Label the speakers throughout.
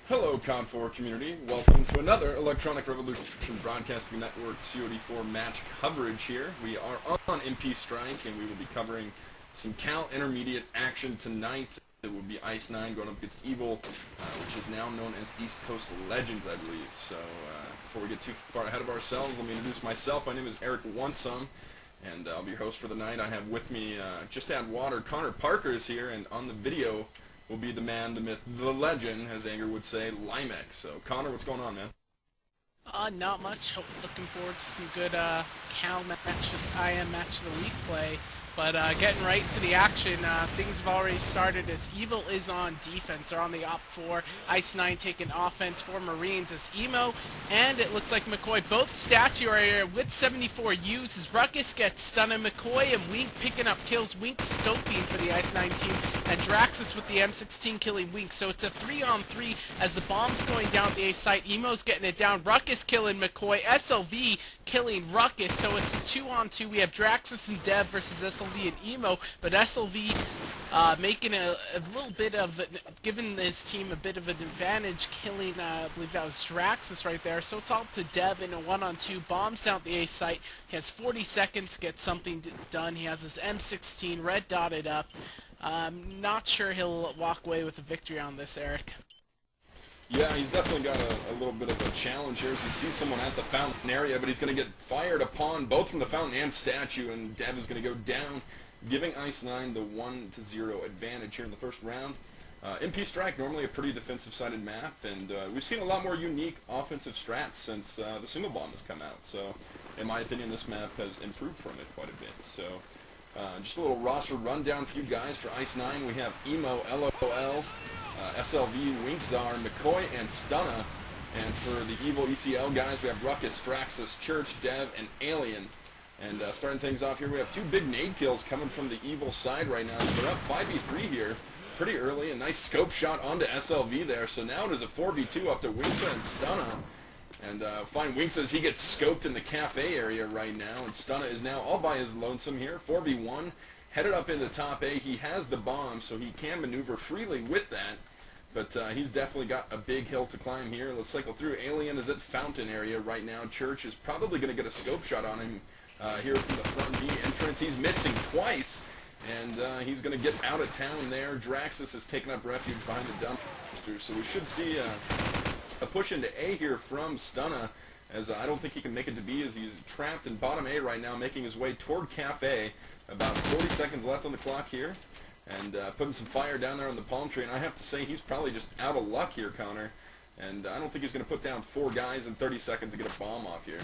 Speaker 1: Hello, COD4 community. Welcome to another Electronic Revolution Broadcasting Network COD4 match coverage here. We are on MP Strike, and we will be covering some Cal Intermediate action tonight. It will be Ice9 going up against Evil, which is now known as East Coast Legends, I believe. So, before we get too far ahead of ourselves, let me introduce myself. My name is Eric Wansum, and I'll be your host for the night. I have with me, just add water, Connor Parker is here, and on the video will be the man, the myth, the legend, as Anger would say, Limex. So, Connor, what's going on, man?
Speaker 2: Not much. Looking forward to some good Cal match, IM match of the week play. But getting right to the action, things have already started as Evil is on defense. They're on the op 4. Ice9 taking offense for Marines as Emo. And it looks like McCoy, both statue area with 74 U's. As Ruckus gets stunned, and McCoy and Wink picking up kills. Wink scoping for the Ice9 team. And Draxus with the M16 killing Wink. So it's a 3-on-3 as the bomb's going down at the A site. Emo's getting it down. Ruckus killing McCoy. SLV killing Ruckus. So it's a 2-on-2. We have Draxus and Dev versus SLV and Emo, but SLV making a little bit of, giving this team a bit of an advantage, killing, I believe that was Draxus right there. So it's all to Dev in a 1-on-2, bombs down the A site. He has 40 seconds to get something done. He has his M16 red dotted up. Not sure he'll walk away with a victory on this, Eric.
Speaker 1: Yeah, he's definitely got a little bit of a challenge here as he sees someone at the fountain area, but he's going to get fired upon both from the fountain and statue, and Dev is going to go down, giving Ice9 the 1-0 advantage here in the first round. MP Strike, normally a pretty defensive-sided map, and we've seen a lot more unique offensive strats since the single bomb has come out. So, in my opinion, this map has improved from it quite a bit. So, just a little roster rundown for you guys. For Ice9, we have Emo, LOL, SLV, Winkzar, McCoy, and Stunna. And for the Evil ECL guys, we have Ruckus, Draxus, Church, Dev, and Alien. And starting things off here, we have two big nade kills coming from the Evil side right now. So they're up 5v3 here pretty early. A nice scope shot onto SLV there. So now it is a 4v2 up to Winksa and Stunna. And fine Winks as he gets scoped in the cafe area right now, and Stunna is now all by his lonesome here. 4v1, headed up into top A. He has the bomb, so he can maneuver freely with that, but he's definitely got a big hill to climb here. Let's cycle through. Alien is at fountain area right now. Church is probably going to get a scope shot on him here from the front B entrance. He's missing twice, and he's going to get out of town there. Draxus has taken up refuge behind the dumpster, so we should see a push into A here from Stunna, as I don't think he can make it to B, as he's trapped in bottom A right now, making his way toward Cafe. About 40 seconds left on the clock here, and putting some fire down there on the palm tree, and I have to say he's probably just out of luck here, Connor, and I don't think he's going to put down 4 guys in 30 seconds to get a bomb off here.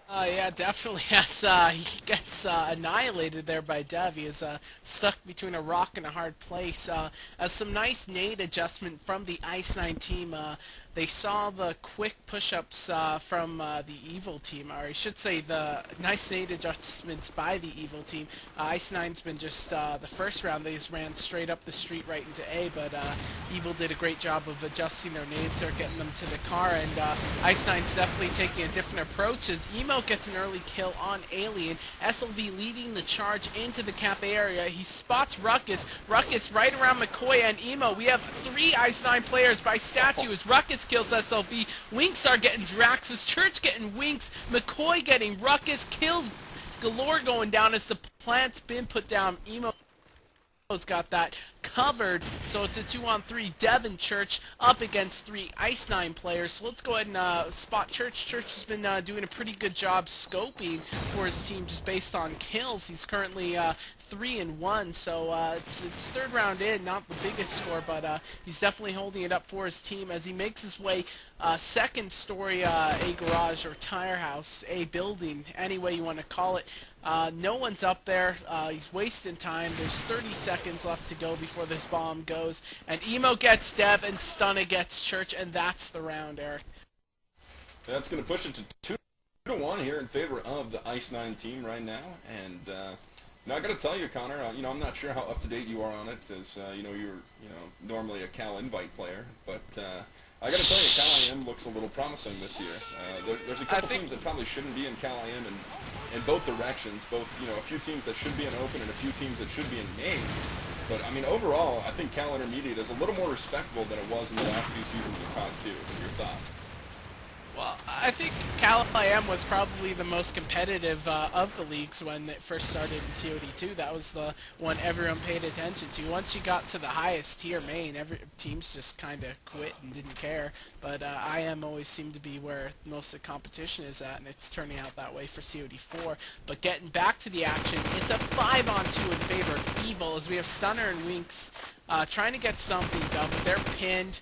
Speaker 2: Yeah, definitely. As he gets annihilated there by Dev. He is stuck between a rock and a hard place. Some nice nade adjustment from the Ice9 team. They saw the quick push-ups from the Evil team, or I should say the nice nade adjustments by the Evil team. Ice9's been just the first round, they just ran straight up the street right into A, but Evil did a great job of adjusting their nades there, getting them to the car, and Ice9's definitely taking a different approach as Emo gets an early kill on Alien. SLV leading the charge into the cafe area. He spots Ruckus. Ruckus right around McCoy and Emo. We have 3 Ice9 players by statue as Ruckus kills SLV. Winks are getting Draxus. Church getting Winks. McCoy getting Ruckus. Kills galore going down as the plant's been put down. Emo's got that covered, so it's a 2-on-3. Dev and Church up against 3 Ice9 players. So let's go ahead and spot Church. Church has been doing a pretty good job scoping for his team just based on kills. He's currently 3-1, so it's third round in, not the biggest score, but he's definitely holding it up for his team as he makes his way second story, a garage or tire house, a building, any way you want to call it. No one's up there. He's wasting time. There's 30 seconds left to go before this bomb goes. And Emo gets Dev and Stunna gets Church, and that's the round, Eric.
Speaker 1: That's going to push it to 2-1 here in favor of the Ice9 team right now. And now I got to tell you, Connor, I'm not sure how up to date you are on it, as you're normally a Cal Invite player, but I got to tell you, Cal IM looks a little promising this year. There's a couple teams that probably shouldn't be in Cal IM in both directions. Both, a few teams that should be in Open and a few teams that should be in Main. But, I mean, overall, I think Cal Intermediate is a little more respectable than it was in the last few seasons of COD 2. Your thoughts?
Speaker 2: Well, I think Cal IM was probably the most competitive of the leagues when it first started in COD2. That was the one everyone paid attention to. Once you got to the highest tier main, every teams just kind of quit and didn't care. But IM always seemed to be where most of the competition is at, and it's turning out that way for COD4. But getting back to the action, it's a 5-on-2 in favor of Evil, as we have Stunner and Winks trying to get something done, but they're pinned.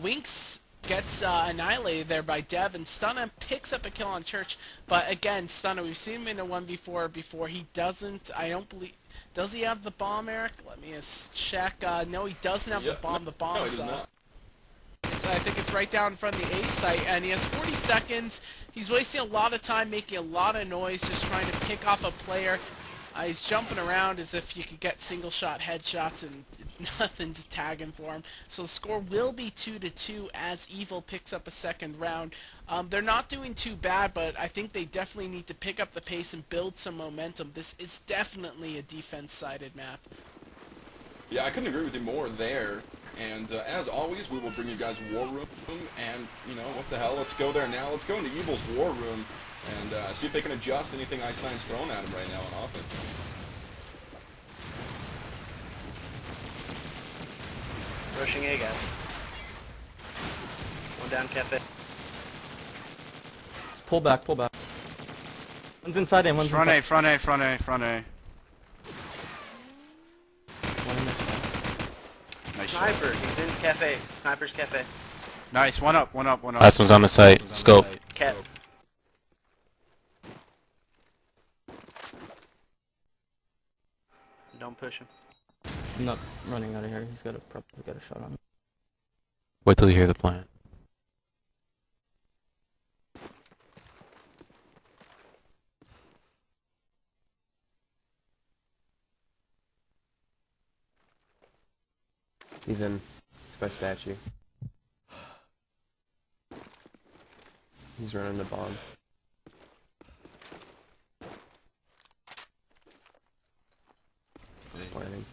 Speaker 2: Winks gets annihilated there by Dev, and Stunna picks up a kill on Church. But again, Stunna, we've seen him in a 1v4 before. He doesn't, I don't believe, does he have the bomb, Eric? Let me just check. No, he doesn't have the bomb. The bomb's, I think it's right down in front of the A site, and he has 40 seconds. He's wasting a lot of time, making a lot of noise, just trying to pick off a player. He's jumping around as if you could get single-shot headshots, and nothing's tagging for him. So the score will be 2-2 as Evil picks up a second round. They're not doing too bad, but I think they definitely need to pick up the pace and build some momentum. This is definitely a defense-sided map.
Speaker 1: Yeah, I couldn't agree with you more there. And as always, we will bring you guys War Room, and, you know, what the hell, let's go there now. Let's go into Evil's War Room and see if they can adjust anything Ice9's throwing at him right now on offense.
Speaker 3: Rushing A, guys. One down, Cafe.
Speaker 4: Just pull back, pull back. One's inside him, one's
Speaker 5: front
Speaker 4: inside.
Speaker 5: A, front A, front A, front A.
Speaker 4: One in the
Speaker 5: Nice
Speaker 3: Sniper,
Speaker 5: shot.
Speaker 3: he's in Cafe. Sniper's Cafe.
Speaker 5: Nice, one up, one up, one up.
Speaker 6: Last one's on the site. Scope.
Speaker 3: Cat. Don't push him.
Speaker 4: I'm not running out of here. He's got probably got a shot on him.
Speaker 6: Wait till you hear the plant.
Speaker 7: He's in. It's by statue. He's running the bomb. He's planning.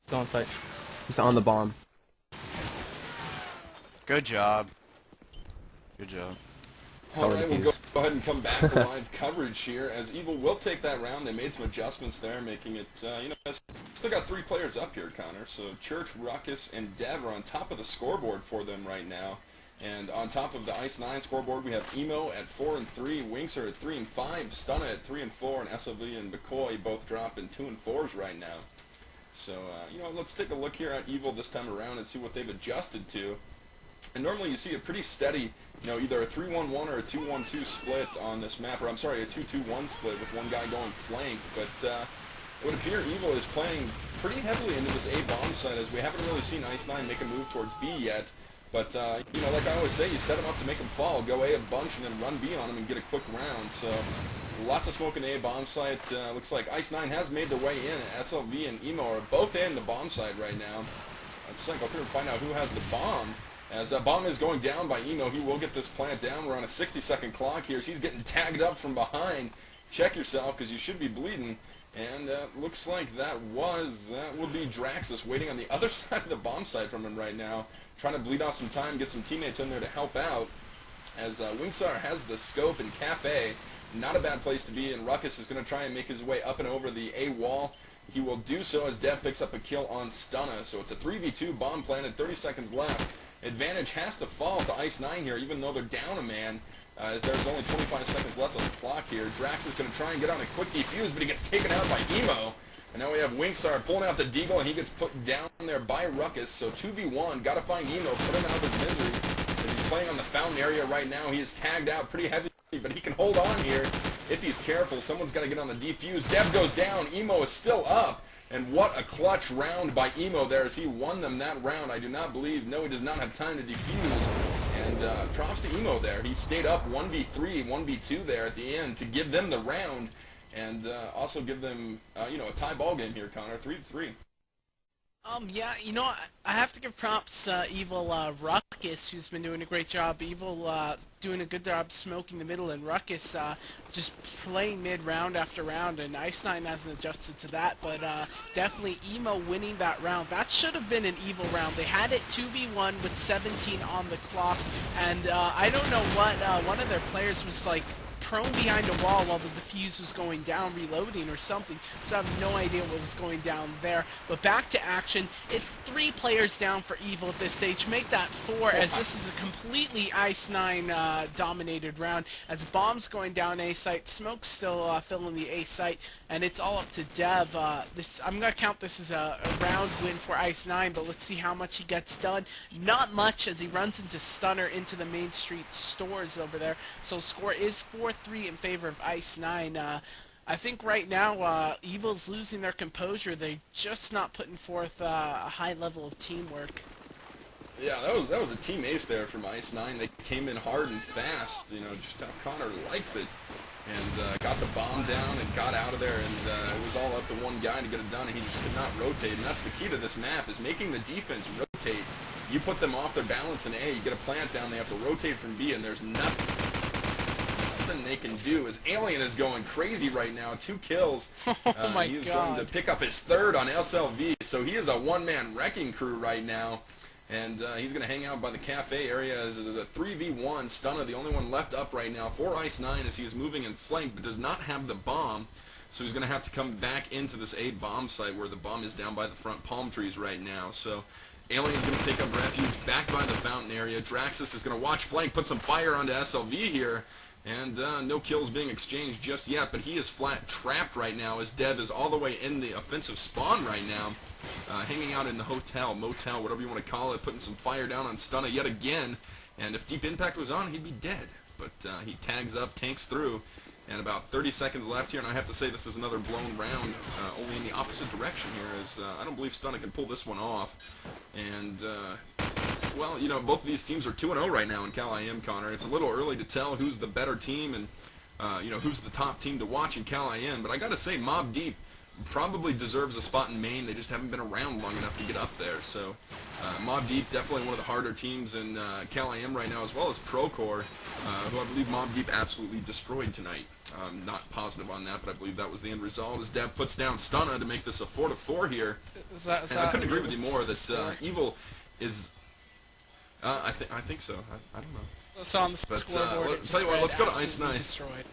Speaker 4: Still on site.
Speaker 7: He's on the bomb.
Speaker 5: Good job. Good job.
Speaker 1: Alright, we'll go ahead and come back to live coverage here, as Evil will take that round. They made some adjustments there, making it, you know, still got 3 players up here, Connor. So Church, Ruckus, and Dev are on top of the scoreboard for them right now. And on top of the Ice9 scoreboard, we have Emo at 4 and 3, Winks are at 3 and 5, Stunna at 3 and 4, and SLV and McCoy both dropping 2 and 4s right now. So, you know, let's take a look here at Evil this time around and see what they've adjusted to. And normally you see a pretty steady, you know, either a 3-1-1 or a 2-1-2 split on this map, or I'm sorry, a 2-2-1 split with one guy going flank. But it would appear Evil is playing pretty heavily into this A bomb site, as we haven't really seen Ice9 make a move towards B yet. But, you know, like I always say, you set him up to make him fall, go A a bunch, and then run B on him and get a quick round. So, lots of smoke in the A bomb site. Looks like Ice9 has made their way in. SLV and Emo are both in the bomb site right now. Let's go through and find out who has the bomb. As bomb is going down by Emo, he will get this plant down. We're on a 60-second clock here, so he's getting tagged up from behind. Check yourself, because you should be bleeding. And looks like that will be Draxus waiting on the other side of the bomb site from him right now, trying to bleed off some time, get some teammates in there to help out. As Wingsar has the scope in Cafe, not a bad place to be, and Ruckus is going to try and make his way up and over the A wall. He will do so as Dev picks up a kill on Stunna, so it's a 3v2 bomb planted, 30 seconds left. Advantage has to fall to Ice9 here, even though they're down a man, as there's only 25 seconds left on the clock here. Drax is going to try and get on a quick defuse, but he gets taken out by Emo. And now we have Wingsar pulling out the deagle, and he gets put down there by Ruckus. So 2v1, got to find Emo, put him out of his misery. As he's playing on the fountain area right now, he is tagged out pretty heavy, but he can hold on here if he's careful. Someone's got to get on the defuse. Dev goes down, Emo is still up. And what a clutch round by Emo there, as he won them that round. I do not believe, no, he does not have time to defuse. And props to Emo there. He stayed up 1v3, 1v2 there at the end to give them the round. And also give them, you know, a tie ball game here, Connor, 3-3.
Speaker 2: Yeah, I have to give props Evil Ruckus, who's been doing a great job. Evil doing a good job smoking the middle, and Ruckus just playing mid round after round, and Ice9 hasn't adjusted to that, but definitely Emo winning that round. That should have been an Evil round. They had it 2v1 with 17 on the clock, and I don't know what, one of their players was like prone behind a wall while the defuse was going down, reloading or something, so I have no idea what was going down there. But back to action, it's 3 players down for Evil at this stage. Make that 4, as this is a completely Ice9 dominated round, as bombs going down A site, smoke's still filling the A site, and it's all up to Dev. I'm gonna count this as a round win for Ice9, but let's see how much he gets done. Not much, as he runs into Stunner into the Main Street stores over there, so score is 4-3 in favor of Ice9. I think right now Evil's losing their composure. They're just not putting forth a high level of teamwork.
Speaker 1: Yeah, that was a team ace there from Ice9. They came in hard and fast, just how Connor likes it. And got the bomb down and got out of there, and it was all up to one guy to get it done, and he just could not rotate. And that's the key to this map, is making the defense rotate. You put them off their balance in A, you get a plant down, they have to rotate from B, and there's nothing they can do. As Alien is going crazy right now, 2 kills.
Speaker 2: Oh my
Speaker 1: he is
Speaker 2: God.
Speaker 1: going to pick up his 3rd on SLV, so he is a one-man wrecking crew right now. And he's going to hang out by the cafe area as it is a 3v1. Stunner, the only one left up right now for Ice9, as he is moving in flank but does not have the bomb. So he's going to have to come back into this A bomb site where the bomb is down by the front palm trees right now. So Alien's going to take up refuge back by the fountain area. Draxus is going to watch flank, put some fire onto SLV here. And no kills being exchanged just yet, but he is flat trapped right now as Dev is all the way in the offensive spawn right now. Hanging out in the hotel, motel, whatever you want to call it, putting some fire down on Stunna yet again. And if Deep Impact was on, he'd be dead. But he tags up, tanks through, and about 30 seconds left here, and I have to say this is another blown round, only in the opposite direction here, as I don't believe Stunna can pull this one off. And, well, both of these teams are 2-0 right now in Cal-IM, Connor. It's a little early to tell who's the better team and, who's the top team to watch in Cal-IM, but I gotta say, Mob Deep probably deserves a spot in main. They just haven't been around long enough to get up there. So Mob Deep, definitely one of the harder teams in Cal-IM right now, as well as Procore, who I believe Mob Deep absolutely destroyed tonight. Not positive on that, but I believe that was the end result, as Dev puts down Stunna to make this a 4-4 here. And I couldn't agree with you more that Evil is... I think so. I don't know.
Speaker 2: So on the scoreboard,
Speaker 1: let's tell you what, let's go to Ice9.
Speaker 2: Destroyed.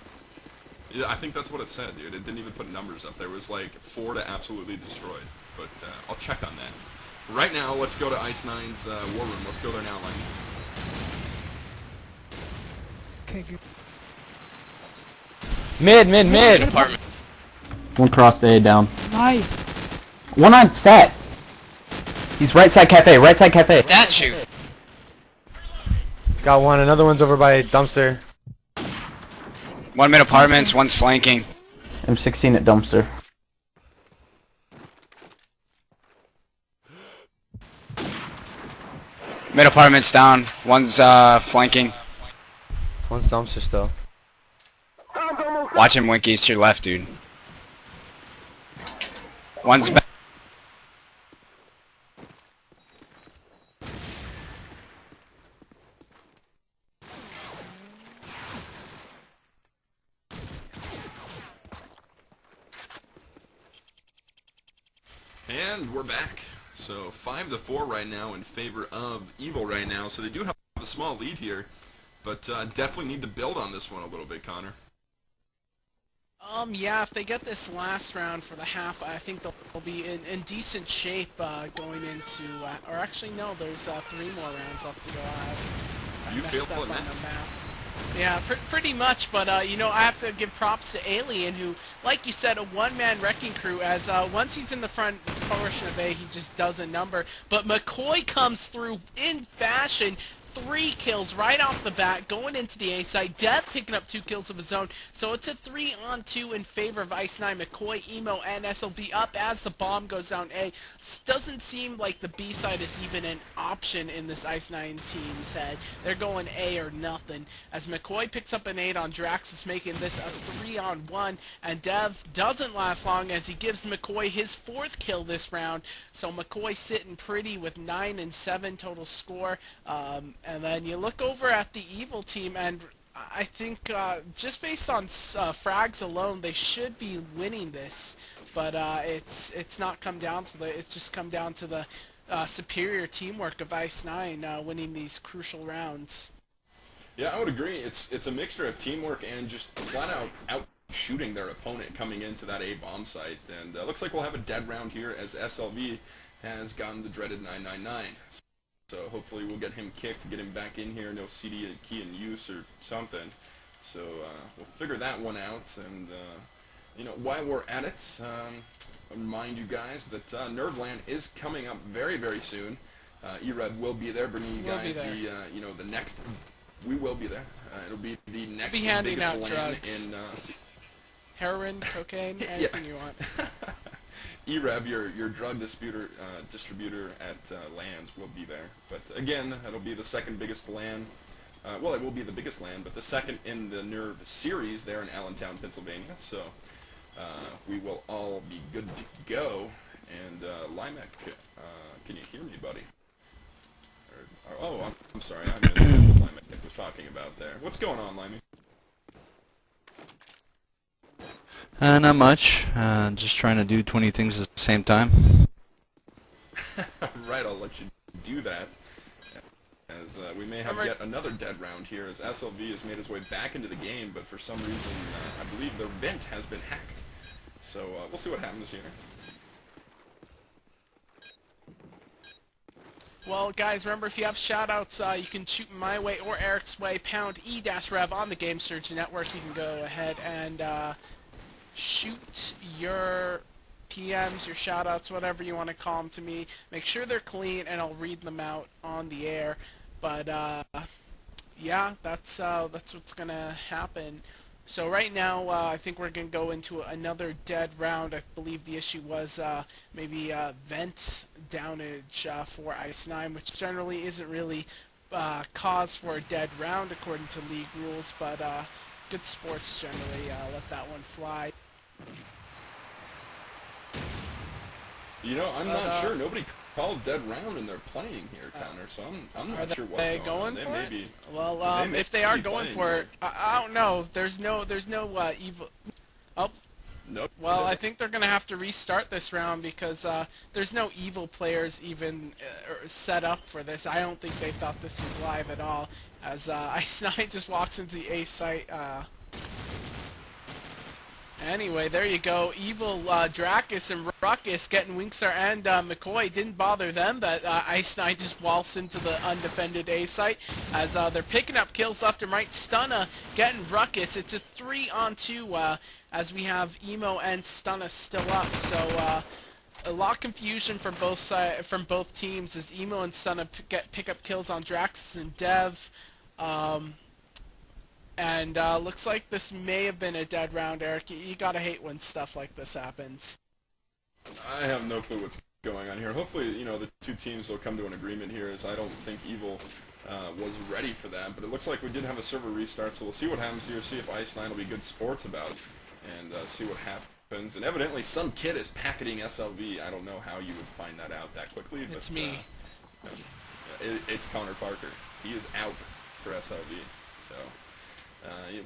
Speaker 1: Yeah, I think that's what it said, dude. It didn't even put numbers up there. It was like 4 to absolutely destroyed. But I'll check on that. Right now, let's go to Ice9's war room. Let's go there now, Lightning.
Speaker 8: Okay, good.
Speaker 9: Mid.
Speaker 6: Apartment.
Speaker 9: One crossed A down.
Speaker 8: Nice.
Speaker 9: One on stat. He's right side cafe.
Speaker 6: Statue.
Speaker 3: Got one. Another one's over by dumpster.
Speaker 5: 1 mid apartments, 1's flanking.
Speaker 9: M16 at dumpster.
Speaker 5: Mid apartments down, 1's flanking.
Speaker 3: One's dumpster still.
Speaker 5: Watch him, Winky, to your left, dude. 1's back.
Speaker 1: And we're back. So 5-4 right now in favor of Evil right now. So they do have a small lead here, but definitely need to build on this one a little bit, Connor.
Speaker 2: Yeah, if they get this last round for the half, I think they'll be in decent shape going into, or actually no, there's 3 more rounds left to go. I
Speaker 1: You
Speaker 2: messed
Speaker 1: feel
Speaker 2: up
Speaker 1: it,
Speaker 2: on
Speaker 1: man.
Speaker 2: the map. Yeah, pretty much, but I have to give props to Alien, who, like you said, a one-man wrecking crew, as once he's in the front portion of A, he just does a number, but McCoy comes through in fashion, 3 kills right off the bat, going into the A site. Dev picking up 2 kills of his own. So it's a 3-on-2 in favor of Ice9, McCoy, Emo, and SLV up as the bomb goes down A. Doesn't seem like the B side is even an option in this Ice9 team's head. They're going A or nothing. As McCoy picks up an 8 on Draxus, making this a 3-on-1. And Dev doesn't last long as he gives McCoy his 4th kill this round. So McCoy sitting pretty with 9 and 7 total score. And then you look over at the Evil team, and I think just based on frags alone, they should be winning this. But it's not come down to it's just come down to the superior teamwork of Ice9 winning these crucial rounds.
Speaker 1: Yeah, I would agree. It's a mixture of teamwork and just flat out shooting their opponent coming into that A bomb site. And looks like we'll have a dead round here as SLV has gotten the dreaded 999. So hopefully we'll get him kicked to get him back in here. No CD key in use or something. So we'll figure that one out. And you know, while we're at it, I'll remind you guys that Nerdland is coming up very, very soon. e-rev will be there, bringing you guys the you know, the next. We will be there. It'll be the next
Speaker 2: handing out
Speaker 1: biggest LAN
Speaker 2: drugs.
Speaker 1: in
Speaker 2: Heroin, cocaine, anything you want.
Speaker 1: e-rev, your drug distributor at LANs will be there. But again, it'll be the second biggest LAN. Well, it will be the biggest LAN, but the second in the Nerve series there in Allentown, Pennsylvania. So we will all be good to go. And Limek, can you hear me, buddy? Oh, I'm sorry, I missed what Limek was talking about there. What's going on, Limey?
Speaker 6: Not much. Just trying to do 20 things at the same time.
Speaker 1: Right, I'll let you do that. As we may have yet another dead round here, as SLV has made his way back into the game, but for some reason, I believe their vent has been hacked. So we'll see what happens here.
Speaker 2: Well, guys, remember, if you have shout-outs, you can shoot my way or Eric's way, pound E-rev on the Game Surge Network. You can go ahead and shoot your PMs, your shout-outs, whatever you want to call them to me. Make sure they're clean, and I'll read them out on the air. But, yeah, that's what's going to happen. So right now, I think we're going to go into another dead round. I believe the issue was maybe vent downage for Ice9, which generally isn't really cause for a dead round according to league rules, but good sports generally let that one fly.
Speaker 1: You know, I'm not sure. Nobody called dead round and they're playing here, Connor, so I'm not sure what's going on.
Speaker 2: For it? Well, if they are going for it, I don't know. There's no evil. Oh.
Speaker 1: Nope.
Speaker 2: Well, I think they're going to have to restart this round because there's no evil players even set up for this. I don't think they thought this was live at all. As Ice9 just walks into the A site. Anyway, there you go. Evil Drakus and Ruckus getting Winkstar and McCoy. Didn't bother them, but Ice9 just waltzed into the undefended A site as they're picking up kills left and right. Stunna getting Ruckus. It's a 3-on-2 as we have Emo and Stunna still up. So a lot of confusion from both teams as Emo and Stunna pick up kills on Draxus and Dev. And looks like this may have been a dead round, Eric. You gotta hate when stuff like this happens.
Speaker 1: I have no clue what's going on here. Hopefully, you know, the two teams will come to an agreement here, as I don't think Evil was ready for that. But it looks like we did have a server restart, so we'll see what happens here, see if Ice9 will be good sports about it, and see what happens. And evidently some kid is packeting SLV. I don't know how you would find that out that quickly.
Speaker 2: It's
Speaker 1: but,
Speaker 2: me.
Speaker 1: It's Connor Parker. He is out for SLV. So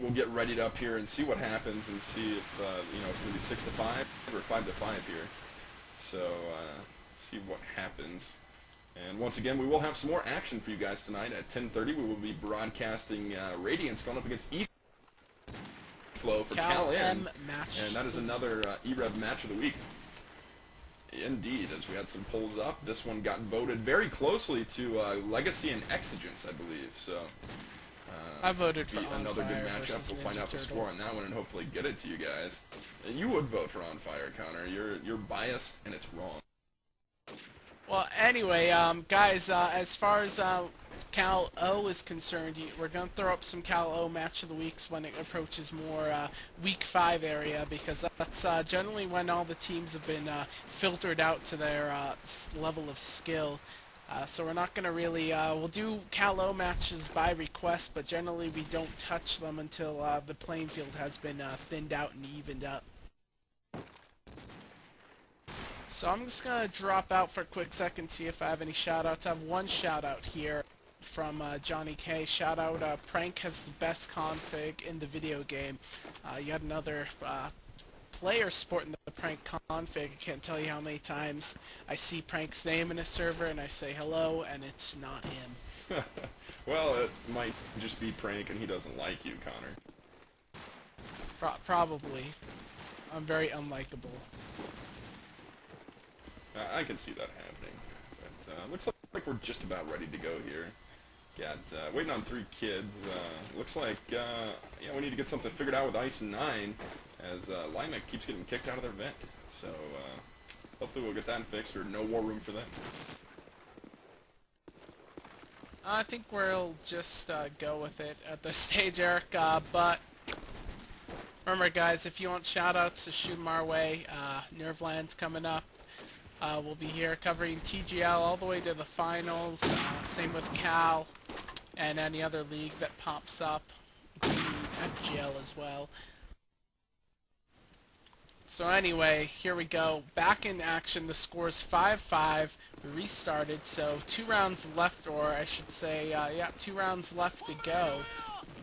Speaker 1: we'll get readied up here and see what happens, and see if you know, it's going to be 6-5 or 5-5 here. So see what happens. And once again, we will have some more action for you guys tonight at 10:30. We will be broadcasting Radiance going up against E-Flow for Cal-M, and that is another e-rev match of the week. Indeed, as we had some polls up, this one got voted very closely to Legacy and Exigence, I believe. So
Speaker 2: I voted for
Speaker 1: another good matchup. We'll find out the score on that one and hopefully get it to you guys. You would vote for On Fire, Connor. You're biased and it's wrong.
Speaker 2: Well, anyway, guys, as far as Cal O is concerned, we're going to throw up some Cal O match of the weeks when it approaches more week 5 area, because that's generally when all the teams have been filtered out to their level of skill. So we're not going to really, we'll do Cal O matches by request, but generally we don't touch them until the playing field has been thinned out and evened up. So I'm just going to drop out for a quick second, see if I have any shout-outs. I have one shout-out here from Johnny K. Shout-out, Prank has the best config in the video game. Yet another player sporting the Prank config. I can't tell you how many times I see Prank's name in a server and I say hello, and it's not him.
Speaker 1: Well, it might just be Prank and he doesn't like you, Connor.
Speaker 2: Probably. I'm very unlikable.
Speaker 1: I can see that happening, but looks like we're just about ready to go here. Got waiting on 3 kids. Looks like yeah, we need to get something figured out with ice9, as Limek keeps getting kicked out of their vent. So hopefully we'll get that fixed, or no war room for them.
Speaker 2: I think we'll just go with it at this stage, Eric. But remember, guys, if you want shoutouts, to shoot them our way. Nerveland's coming up. We'll be here covering TGL all the way to the finals. Same with Cal and any other league that pops up, including FGL as well. So anyway, here we go. Back in action. The score's 5-5. We restarted, so 2 rounds left, or I should say, yeah, 2 rounds left to go.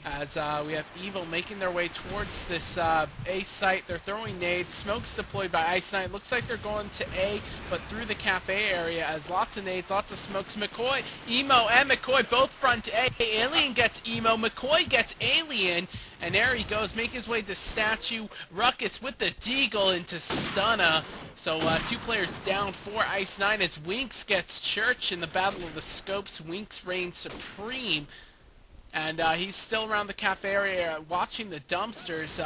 Speaker 2: As we have Evil making their way towards this A site. They're throwing nades. Smoke's deployed by Ice9. Looks like they're going to A, but through the cafe area, as lots of nades, lots of smokes. McCoy, Emo, and McCoy both front A. Alien gets Emo. McCoy gets Alien. And there he goes, make his way to Statue. Ruckus with the deagle into Stunna. So 2 players down for Ice9 as Winks gets Church in the Battle of the Scopes. Winks reigns supreme. And he's still around the cafe area watching the dumpsters.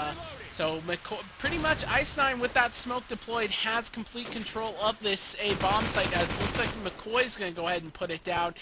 Speaker 2: So McCoy, pretty much Ice9 with that smoke deployed has complete control of this A bomb site, as it looks like McCoy's going to go ahead and put it down.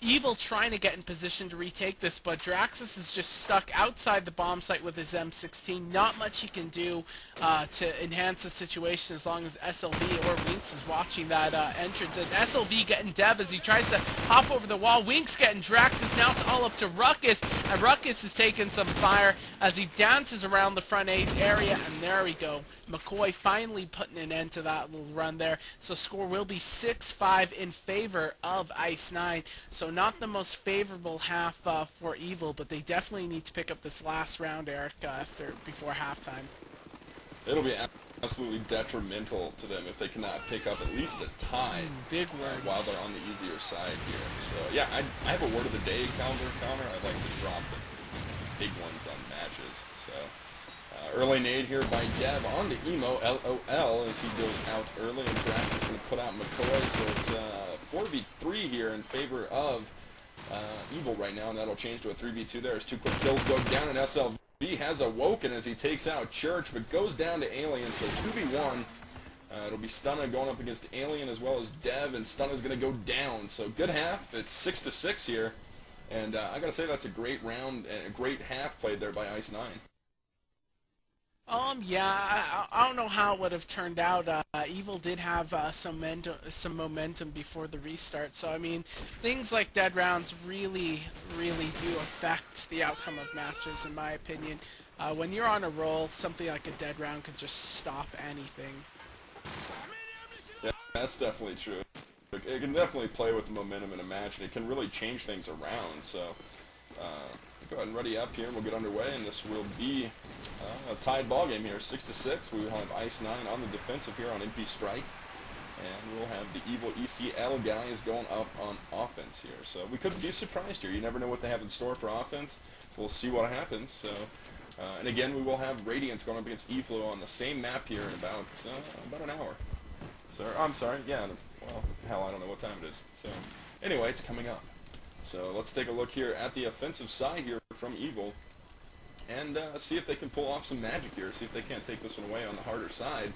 Speaker 2: Evil trying to get in position to retake this, but Draxus is just stuck outside the bomb site with his M16. Not much he can do to enhance the situation as long as SLV or Winks is watching that entrance. And SLV getting Dev as he tries to hop over the wall. Winks getting Draxus. Now it's all up to Ruckus, and Ruckus is taking some fire as he dances around the front A area, and there we go. McCoy finally putting an end to that little run there. So score will be 6-5 in favor of Ice9. So not the most favorable half for Evil, but they definitely need to pick up this last round, Eric, before halftime.
Speaker 1: It'll be absolutely detrimental to them if they cannot pick up at least a tie
Speaker 2: Big words.
Speaker 1: while they're on the easier side here. So yeah, I have a word of the day calendar, Connor. I'd like to drop the big ones on matches. So early nade here by Dev on to Emo, LOL, as he goes out early, and Drax is going to put out McCoy. So it's 4v3 here in favor of Evil right now, and that'll change to a 3v2 there as 2 quick kills go down, and SLV has awoken as he takes out Church, but goes down to Alien, so 2v1. It'll be Stunna going up against Alien as well as Dev, and Stunna's going to go down. So good half. It's 6-6 here, and I got to say that's a great round and a great half played there by Ice9.
Speaker 2: Yeah, I don't know how it would have turned out. Evil did have some momentum before the restart, so I mean, things like dead rounds really do affect the outcome of matches, in my opinion. When you're on a roll, something like a dead round could just stop anything.
Speaker 1: Yeah, that's definitely true. It can definitely play with the momentum in a match, and it can really change things around. So go ahead and ready up here, and we'll get underway, and this will be a tied ball game here, 6-6. We will have Ice9 on the defensive here on MP Strike, and we'll have the Evil ECL guys going up on offense here. So we could be surprised here. You never know what they have in store for offense. We'll see what happens. So, and again, we will have Radiance going up against E-Flow on the same map here in about an hour. So I'm sorry, yeah. Well, hell, I don't know what time it is. So anyway, it's coming up. So let's take a look here at the offensive side here from Evil, and see if they can pull off some magic here, see if they can't take this one away on the harder side.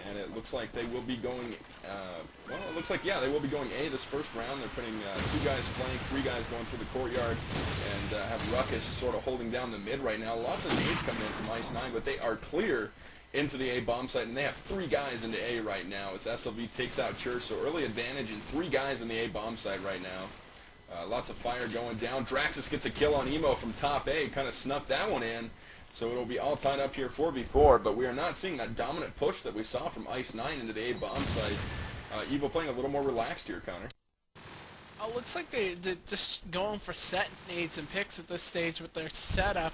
Speaker 1: And it looks like they will be going, well, it looks like, yeah, they will be going A this first round. They're putting 2 guys flank, 3 guys going through the courtyard, and have Ruckus sort of holding down the mid right now. Lots of nades coming in from Ice9, but they are clear into the A bomb site, and they have 3 guys into A right now as SLV takes out Church. So early advantage and 3 guys in the A bomb site right now. Lots of fire going down. Draxus gets a kill on Emo from top A, kind of snuck that one in. So it'll be all tied up here 4v4, but we are not seeing that dominant push that we saw from Ice9 into the A bomb site. Evil playing a little more relaxed here, Connor.
Speaker 2: Oh, looks like they're just going for set nades and picks at this stage with their setup.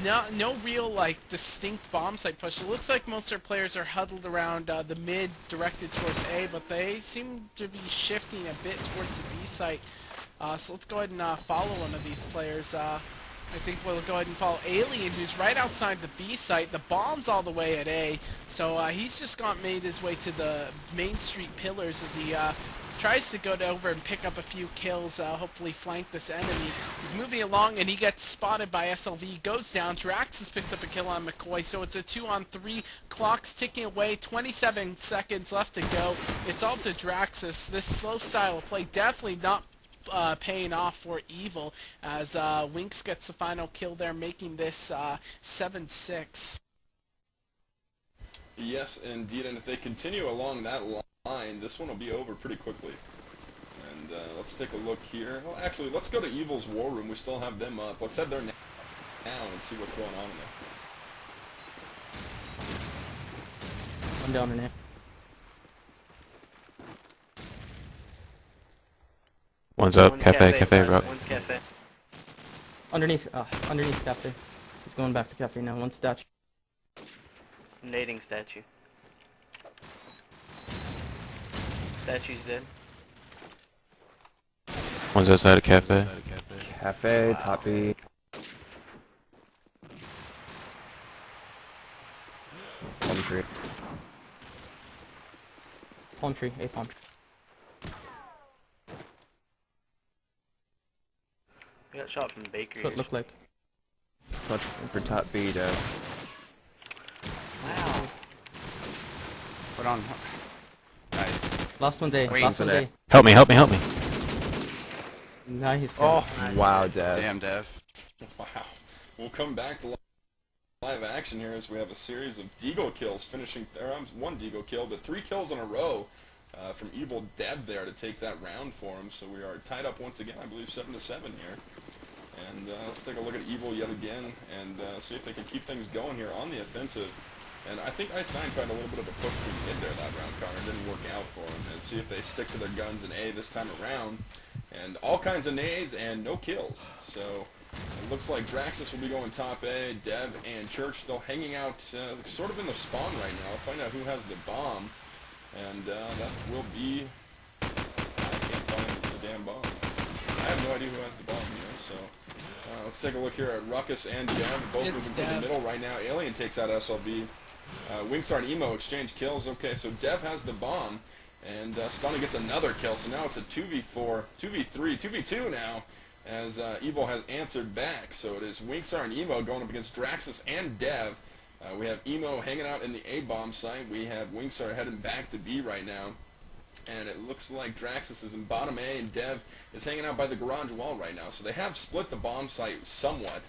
Speaker 2: No real, like, distinct bomb site push. It looks like most of their players are huddled around the mid directed towards A, but they seem to be shifting a bit towards the B site. So let's go ahead and follow one of these players. I think we'll go ahead and follow Alien, who's right outside the B site. The bomb's all the way at A, so he's just made his way to the Main Street pillars as he tries to go over and pick up a few kills, hopefully flank this enemy. He's moving along, and he gets spotted by SLV, goes down. Draxus picks up a kill on McCoy, so it's a 2-on-3. Clock's ticking away, 27 seconds left to go. It's all to Draxus. This slow style of play definitely not paying off for Evil, as Winks gets the final kill there, making this 7-6.
Speaker 1: Yes, indeed, and if they continue along that line, this one will be over pretty quickly. And let's take a look here. Well, actually, let's go to Evil's War Room. We still have them up. Let's head there now and see what's going on in there.
Speaker 4: I'm down in here.
Speaker 6: One's up, cafe, rock.
Speaker 8: One's cafe.
Speaker 4: Underneath cafe. He's going back to cafe now. One statue.
Speaker 8: Nading statue. Statue's dead.
Speaker 6: One's outside of cafe.
Speaker 7: Cafe, top B. Palm tree.
Speaker 4: Palm tree. A palm tree.
Speaker 8: We got shot from the bakery.
Speaker 4: That's what it looked like.
Speaker 7: Clutch for top B, though.
Speaker 8: Wow.
Speaker 5: Put on. Nice.
Speaker 4: Last one's A.
Speaker 5: Wait,
Speaker 4: Last one's A.
Speaker 6: Help me.
Speaker 4: Nice.
Speaker 5: Oh,
Speaker 7: Wow, Dev.
Speaker 5: damn, Dev.
Speaker 1: Wow. We'll come back to live action here as we have a series of Deagle kills finishing, one Deagle kill, but 3 kills in a row from Evil Dev there to take that round for him. So we are tied up once again, I believe 7-7 here. And let's take a look at Evil yet again and see if they can keep things going here on the offensive. And I think Ice9 tried a little bit of a push from mid there that round, Connor. Didn't work out for him. And see if they stick to their guns in A this time around. And all kinds of nades and no kills. So it looks like Draxus will be going top A, Dev and Church still hanging out sort of in the spawn right now. I'll find out who has the bomb. And that will be... I can't find the damn bomb. I have no idea who has the bomb here, so... let's take a look here at Ruckus and Dev. Both moving through the middle right now. Alien takes out SLB. Winkstar and Emo exchange kills. Okay, so Dev has the bomb. And Stunny gets another kill. So now it's a 2v4, 2v3, 2v2 now. As Evil has answered back. So it is Winkstar and Emo going up against Draxus and Dev. We have Emo hanging out in the A-bomb site. We have Winkstar heading back to B right now. And it looks like Draxus is in bottom A and Dev is hanging out by the garage wall right now. So they have split the bomb site somewhat,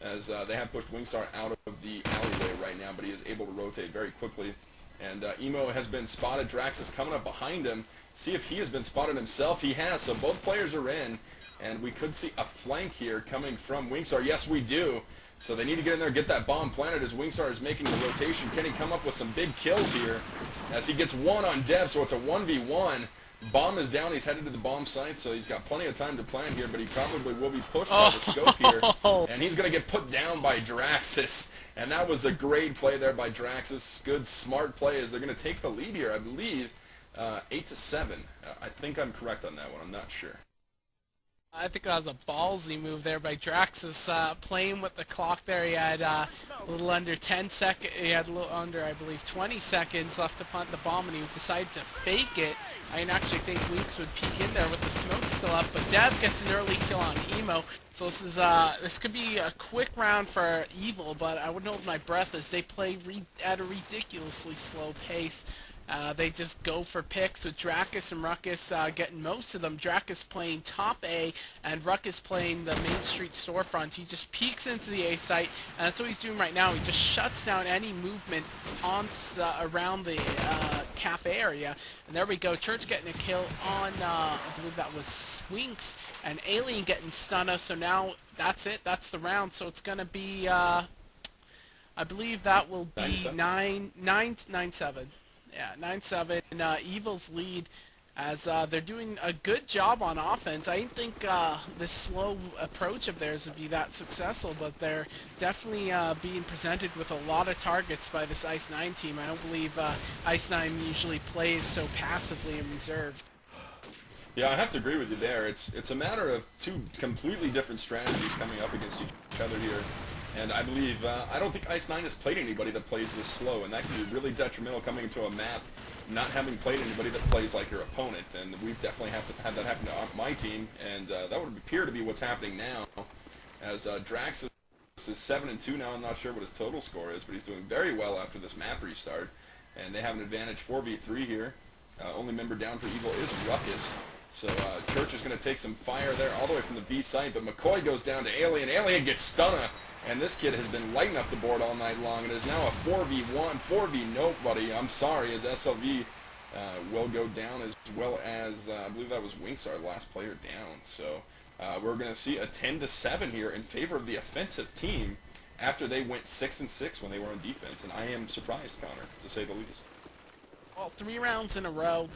Speaker 1: as they have pushed Wingstar out of the alleyway right now, but he is able to rotate very quickly. And Emo has been spotted. Draxus coming up behind him. See if he has been spotted himself. He has, so both players are in. And we could see a flank here coming from Wingstar. Yes, we do. So they need to get in there and get that bomb planted as Wingstar is making the rotation. Can he come up with some big kills here as he gets one on Dev, so it's a 1v1. Bomb is down. He's headed to the bomb site, so he's got plenty of time to plan here, but he probably will be pushed by the scope here. And he's going to get put down by Draxus. And that was a great play there by Draxus. Good, smart play as they're going to take the lead here, I believe, 8-7. I think I'm correct on that one. I'm not sure.
Speaker 2: I think that was a ballsy move there by Draxus, playing with the clock there. He had a little under 10 seconds, he had a little under, I believe, 20 seconds left to punt the bomb, and he decided to fake it. I actually think Weeks would peek in there with the smoke still up, but Dev gets an early kill on Emo. So this could be a quick round for Evil, but I wouldn't hold my breath as they play at a ridiculously slow pace. They just go for picks with Drakus and Ruckus getting most of them. Drakus playing top A and Ruckus playing the Main Street storefront. He just peeks into the A site, and that's what he's doing right now. He just shuts down any movement on around the cafe area. And there we go. Church getting a kill on, I believe that was Swinks, and Alien getting stunner. So now that's it. That's the round. So it's going to be, I believe that will be 9-7. Yeah, 9-7. Evil's lead as they're doing a good job on offense. I didn't think this slow approach of theirs would be that successful, but they're definitely being presented with a lot of targets by this Ice9 team. I don't believe Ice9 usually plays so passively and reserved.
Speaker 1: Yeah, I have to agree with you there. It's a matter of two completely different strategies coming up against each other here. And I believe, I don't think Ice9 has played anybody that plays this slow, and that can be really detrimental coming into a map, not having played anybody that plays like your opponent. And we've definitely had that happen to my team, and that would appear to be what's happening now, as Drax is 7-2 now. I'm not sure what his total score is, but he's doing very well after this map restart, and they have an advantage 4v3 here. Only member down for Evil is Ruckus. So Church is going to take some fire there all the way from the B site, but McCoy goes down to Alien. Alien gets stunner, and this kid has been lighting up the board all night long. It is now a 4v1, 4v nobody. I'm sorry, as SLV will go down, as well as I believe that was Winks, our last player down. So we're going to see a 10-7 here in favor of the offensive team after they went 6-6 when they were on defense, and I am surprised, Connor, to say the least.
Speaker 2: Well, 3 rounds in a row,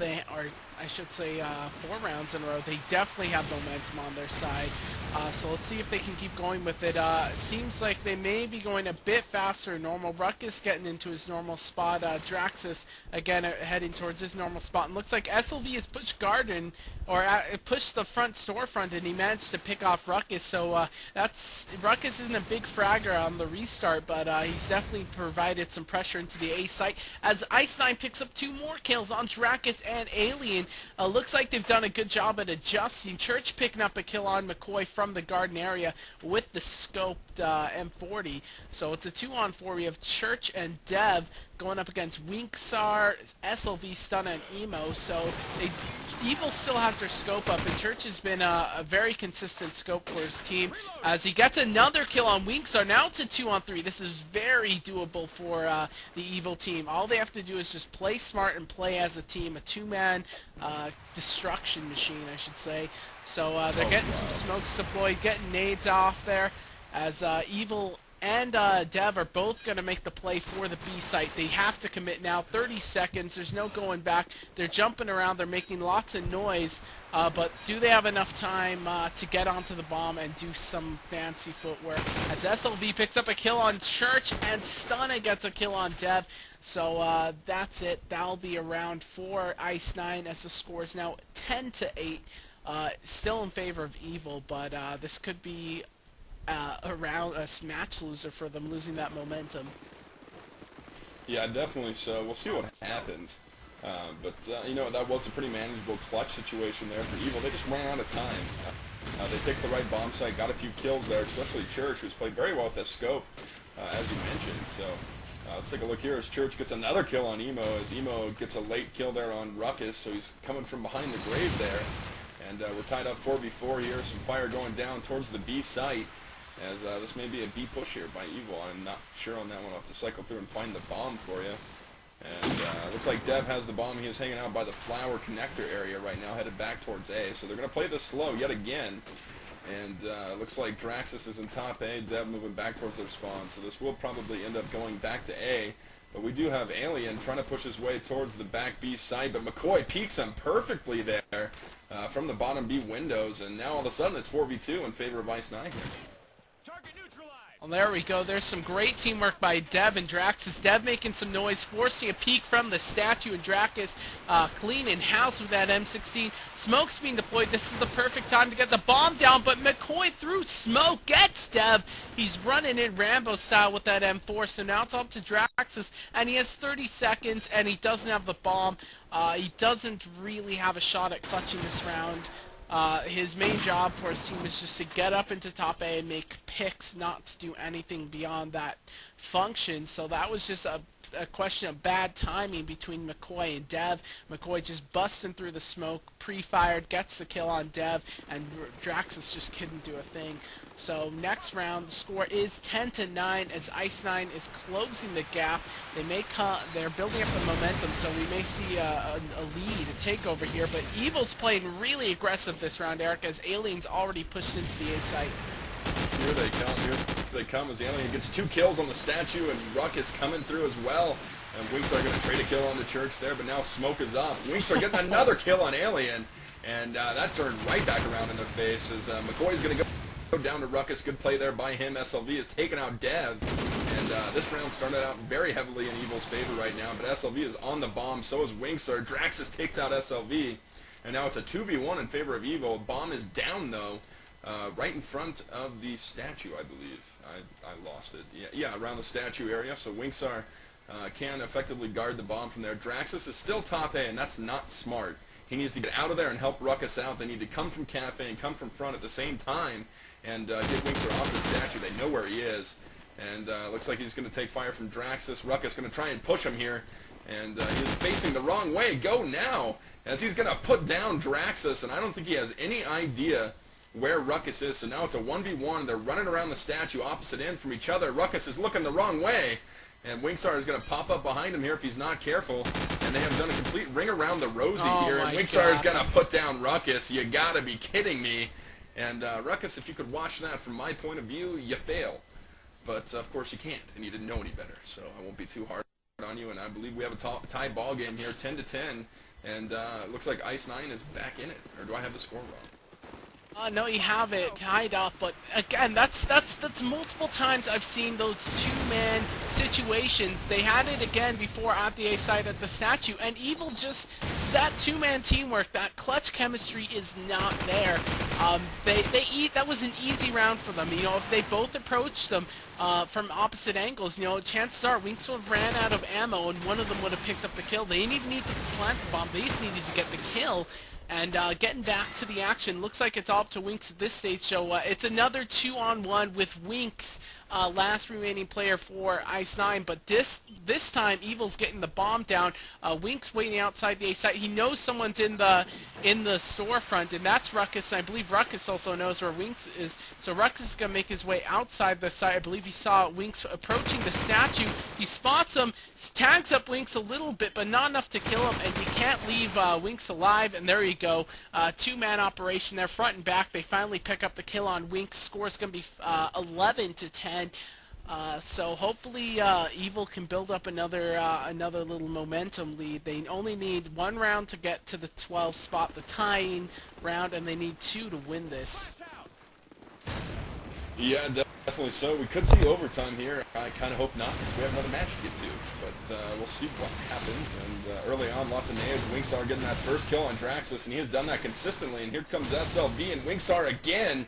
Speaker 2: I should say 4 rounds in a row, they definitely have momentum on their side. So let's see if they can keep going with it. Seems like they may be going a bit faster than normal. Ruckus getting into his normal spot. Draxus, again, heading towards his normal spot. And looks like SLV has pushed Garden, or pushed the front storefront, and he managed to pick off Ruckus. So Ruckus isn't a big fragger on the restart, but he's definitely provided some pressure into the A site. As Ice9 picks up 2 more kills on Drakus and Alien. Looks like they've done a good job at adjusting. Church picking up a kill on McCoy from the garden area with the scoped M40. So it's a 2-on-4. We have Church and Dev going up against Winksar, SLV, Stun, and Emo. So Evil still has their scope up, and Church has been a very consistent scope for his team as he gets another kill on Winksar. Now it's a 2-on-3. This is very doable for the Evil team. All they have to do is just play smart and play as a team, a 2-man destruction machine, I should say. So they're getting some smokes deployed, getting nades off there, as Evil and Dev are both going to make the play for the B site. They have to commit now. 30 seconds. There's no going back. They're jumping around. They're making lots of noise. But do they have enough time to get onto the bomb and do some fancy footwork? As SLV picks up a kill on Church and Stunna gets a kill on Dev. So that's it. That'll be a round for Ice9 as the score is now 10-8. Still in favor of Evil, but this could be around a match loser for them, losing that momentum.
Speaker 1: Yeah, definitely so. We'll see what happens. But you know, that was a pretty manageable clutch situation there for Evil. They just ran out of time. They picked the right bomb site, got a few kills there, especially Church, who's played very well with that scope, as you mentioned. So let's take a look here as Church gets another kill on Emo, as Emo gets a late kill there on Ruckus, so he's coming from behind the grave there. And we're tied up 4v4 here, some fire going down towards the B site. As this may be a B push here by Evil. I'm not sure on that one. I'll have to cycle through and find the bomb for you. And looks like Dev has the bomb. He is hanging out by the flower connector area right now, headed back towards A. So they're going to play this slow yet again. And looks like Draxus is in top A, Dev moving back towards their spawn. So this will probably end up going back to A. But we do have Alien trying to push his way towards the back B side. But McCoy peeks him perfectly there from the bottom B windows. And now all of a sudden it's 4v2 in favor of Ice9 here.
Speaker 10: Target neutralized.
Speaker 2: Well, there we go. There's some great teamwork by Dev and Draxus. Dev making some noise, forcing a peek from the statue, and Draxus cleaning house with that M16. Smoke's being deployed. This is the perfect time to get the bomb down, but McCoy through smoke gets Dev. He's running in Rambo style with that M4, so now it's up to Draxus, and he has 30 seconds, and he doesn't have the bomb. He doesn't really have a shot at clutching this round. His main job for his team is just to get up into top A and make picks, not to do anything beyond that function. So that was just a question of bad timing between McCoy and Dev. McCoy just busting through the smoke, pre-fired, gets the kill on Dev, and Draxus just couldn't do a thing. So next round, the score is 10-9 as Ice9 is closing the gap. They're building up the momentum, so we may see a lead, a takeover here. But Evil's playing really aggressive this round, Eric, as Alien's already pushed into the A site.
Speaker 1: Here they come as Alien gets 2 kills on the statue, and Ruckus coming through as well. And Winkstar going to trade a kill on the church there, but now smoke is up. Winkstar getting another kill on Alien, and that turned right back around in their face as McCoy's going to go down to Ruckus. Good play there by him. SLV has taken out Dev, and this round started out very heavily in Evil's favor right now, but SLV is on the bomb, so is Winkstar. Draxus takes out SLV, and now it's a 2v1 in favor of Evil. Bomb is down, though. Right in front of the statue, I believe. I lost it. Yeah, around the statue area. So Winksar can effectively guard the bomb from there. Draxus is still top A, and that's not smart. He needs to get out of there and help Ruckus out. They need to come from Cafe and come from front at the same time and get Winksar off the statue. They know where he is. And looks like he's going to take fire from Draxus. Ruckus going to try and push him here. And he's facing the wrong way. Go now! As he's going to put down Draxus, and I don't think he has any idea where Ruckus is. So now it's a 1v1. They're running around the statue opposite end from each other. Ruckus is looking the wrong way, and Winkstar is going to pop up behind him here if he's not careful. And they have done a complete ring around the Rosie here, and Winkstar is going to put down Ruckus. You gotta be kidding me. And Ruckus, if you could watch that from my point of view, you fail. But of course you can't, and you didn't know any better. So I won't be too hard on you, and I believe we have a tied ball game here, 10-10. And it looks like Ice9 is back in it. Or do I have the score wrong?
Speaker 2: No, you have it tied up, but again, that's multiple times I've seen those two-man situations. They had it again before at the A site at the statue, and Evil just, that two-man teamwork, that clutch chemistry is not there. That was an easy round for them. You know, if they both approached them from opposite angles, you know, chances are Winks would have ran out of ammo, and one of them would have picked up the kill. They didn't even need to plant the bomb. They just needed to get the kill. And getting back to the action, looks like it's all up to Winks at this stage, so it's another 2-on-1 with Winks, last remaining player for Ice9, but this time Evil's getting the bomb down. Winks waiting outside the A site. He knows someone's in the storefront, and that's Ruckus. I believe Ruckus also knows where Winks is, so Ruckus is going to make his way outside the site. I believe he saw Winks approaching the statue. He spots him, tags up Winks a little bit, but not enough to kill him, and he can't leave Winks alive, and there you go. Two-man operation there, front and back. They finally pick up the kill on Winks. Score's going to be 11-10. So hopefully Evil can build up another little momentum lead. They only need one round to get to the 12 spot, the tying round, and they need 2 to win this.
Speaker 1: Yeah, definitely so. We could see overtime here. I kind of hope not, because we have another match to get to. But we'll see what happens. And early on, lots of nades. Winksar getting that first kill on Draxus, and he has done that consistently. And here comes SLV and Winksar again.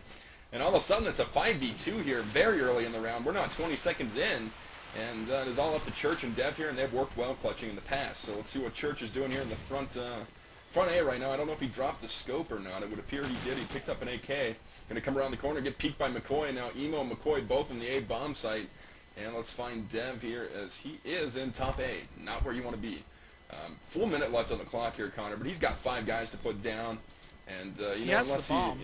Speaker 1: And all of a sudden, it's a 5v2 here very early in the round. We're not 20 seconds in. And it is all up to Church and Dev here, and they've worked well clutching in the past. So let's see what Church is doing here in the front A right now. I don't know if he dropped the scope or not. It would appear he did. He picked up an AK. Going to come around the corner, get peeked by McCoy. And now Emo and McCoy both in the A bomb site. And let's find Dev here as he is in top A. Not where you want to be. Full minute left on the clock here, Connor. But he's got 5 guys to put down. And, you know,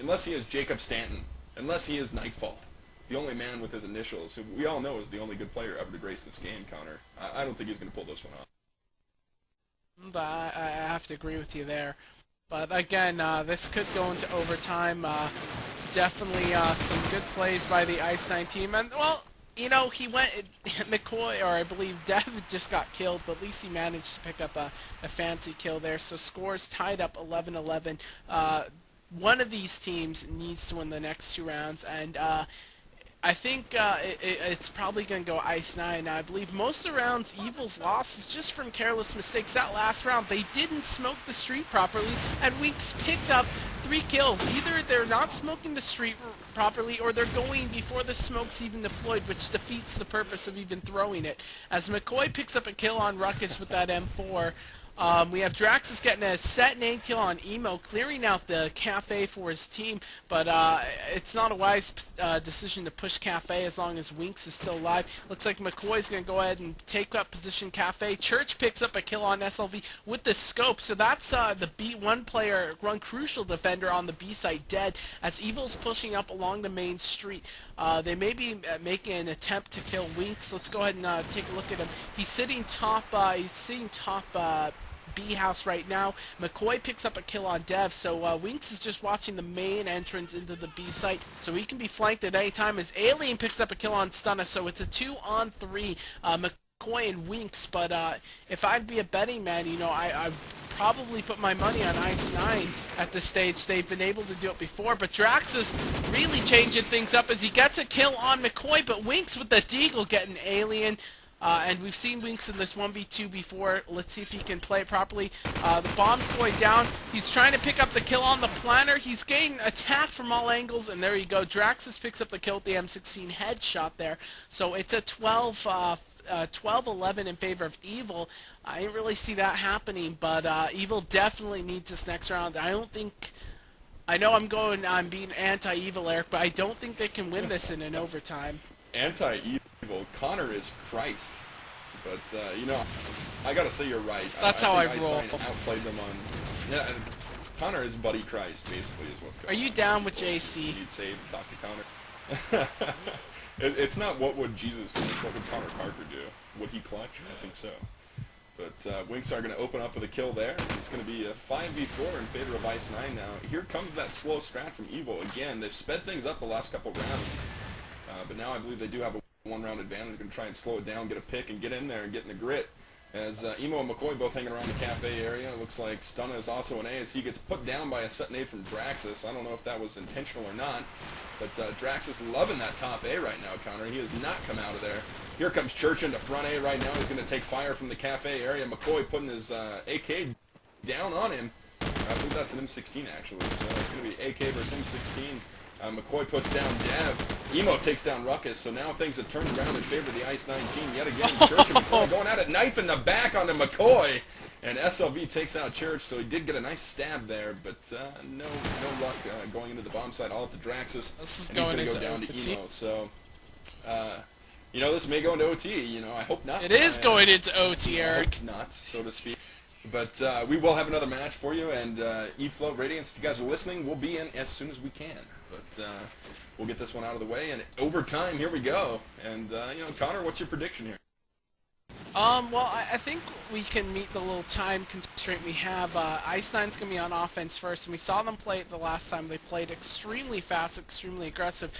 Speaker 1: unless he is Jacob Stanton. Unless he is Nightfall. The only man with his initials, who we all know is the only good player ever to grace this game, Connor. I don't think he's going to pull this one off.
Speaker 2: I have to agree with you there. But again, this could go into overtime. Definitely some good plays by the Ice9 team. And, well, you know, he went, McCoy, or I believe Dev just got killed, but at least he managed to pick up a fancy kill there. So scores tied up 11-11. One of these teams needs to win the next 2 rounds, and I think it's probably going to go Ice9. Now, I believe most of the rounds Evil's loss is just from careless mistakes. That last round, they didn't smoke the street properly, and Weeks picked up 3 kills. Either they're not smoking the street properly, or they're going before the smoke's even deployed, which defeats the purpose of even throwing it. As McCoy picks up a kill on Ruckus with that M4, we have Draxus getting a set nade kill on Emo, clearing out the Cafe for his team, but it's not a wise decision to push Cafe as long as Winks is still alive. Looks like McCoy's going to go ahead and take up position Cafe. Church picks up a kill on SLV with the scope, so that's the B1 player, one crucial defender on the B site dead, as Evil's pushing up along the main street. They may be making an attempt to kill Winks. Let's go ahead and take a look at him. He's sitting top B house right now. McCoy picks up a kill on Dev, so Winks is just watching the main entrance into the B site, so he can be flanked at any time as Alien picks up a kill on Stunna, so it's a 2-on-3, McCoy and Winks, but if I'd be a betting man, you know, I'd probably put my money on Ice9 at this stage. They've been able to do it before, but Drax is really changing things up as he gets a kill on McCoy, but Winks with the deagle getting Alien. And we've seen Winks in this 1v2 before. Let's see if he can play it properly. The bomb's going down. He's trying to pick up the kill on the planter. He's getting attacked from all angles, and there you go. Draxus picks up the kill with the M16 headshot there. So it's a 12-11 in favor of Evil. I didn't really see that happening, but Evil definitely needs this next round. I know I'm being anti-Evil, Eric, but I don't think they can win this in an overtime.
Speaker 1: Anti-Evil. Connor is Christ, but you know, I gotta say you're right.
Speaker 2: That's how I roll.
Speaker 1: Outplayed them on. Yeah, and Connor is Buddy Christ, basically, is what's going on.
Speaker 2: Are you down with JC?
Speaker 1: You'd say talk to Connor. It's not what would Jesus do. It's what would Connor Parker do? Would he clutch? I think so. But Winks are going to open up with a kill there. It's going to be a 5v4 in favor of Ice9 now. Here comes that slow strat from Evil. Again, they've sped things up the last couple rounds, but now I believe they do have a 1-round advantage. They're going to try and slow it down, get a pick, and get in there and get in the grit. As Emo and McCoy both hanging around the Cafe area. It looks like Stunna is also an A as he gets put down by a set nade from Draxus. I don't know if that was intentional or not, but Draxus loving that top A right now, Connor. He has not come out of there. Here comes Church into front A right now. He's going to take fire from the Cafe area. McCoy putting his AK down on him. I believe that's an M16 actually, so it's going to be AK versus M16. McCoy puts down Dev. Emo takes down Ruckus, so now things have turned around in favor of the Ice9 team yet again. Church and McCoy going at it, knife in the back onto McCoy, and SLV takes out Church, so he did get a nice stab there, but no luck going into the bomb site, all up to Draxus, and he's going to go down to Emo, so, you know, this may go into OT, you know, I hope not.
Speaker 2: It is going into OT, Eric.
Speaker 1: I hope not, so to speak. But we will have another match for you, and E-Float Radiance, if you guys are listening, we'll be in as soon as we can. But we'll get this one out of the way, and overtime, here we go. And, you know, Connor, what's your prediction here?
Speaker 2: Well, I think we can meet the little time constraint we have. Ice9's going to be on offense first, and we saw them play it the last time. They played extremely fast, extremely aggressive.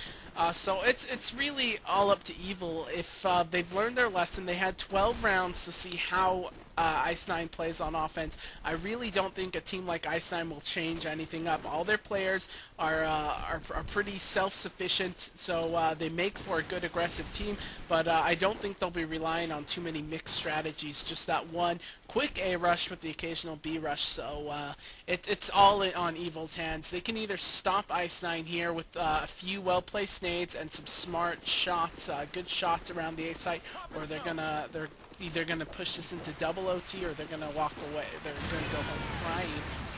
Speaker 2: So it's really all up to Evil. If they've learned their lesson, they had 12 rounds to see how Ice9 plays on offense. I really don't think a team like Ice9 will change anything up. All their players are pretty self-sufficient, so they make for a good aggressive team, but I don't think they'll be relying on too many mixed strategies, just that one quick A rush with the occasional B rush, so it's all on Evil's hands. They can either stop Ice9 here with a few well-placed nades and some smart shots, good shots around the A site, or they're either going to push this into double OT or they're going to walk away. They're going to go home crying.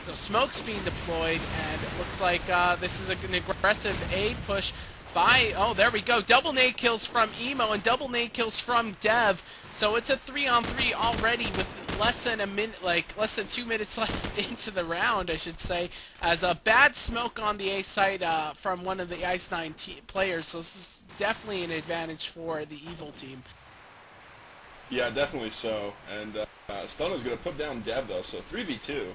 Speaker 2: So smoke's being deployed, and it looks like this is an aggressive A push by, oh, there we go, double nade kills from Emo and double nade kills from Dev. So it's a 3-on-3 already with less than 2 minutes left into the round, I should say, as a bad smoke on the A site from one of the Ice9 players. So this is definitely an advantage for the Evil team.
Speaker 1: Yeah, definitely so. And Stunna's going to put down Dev, though, so 3v2.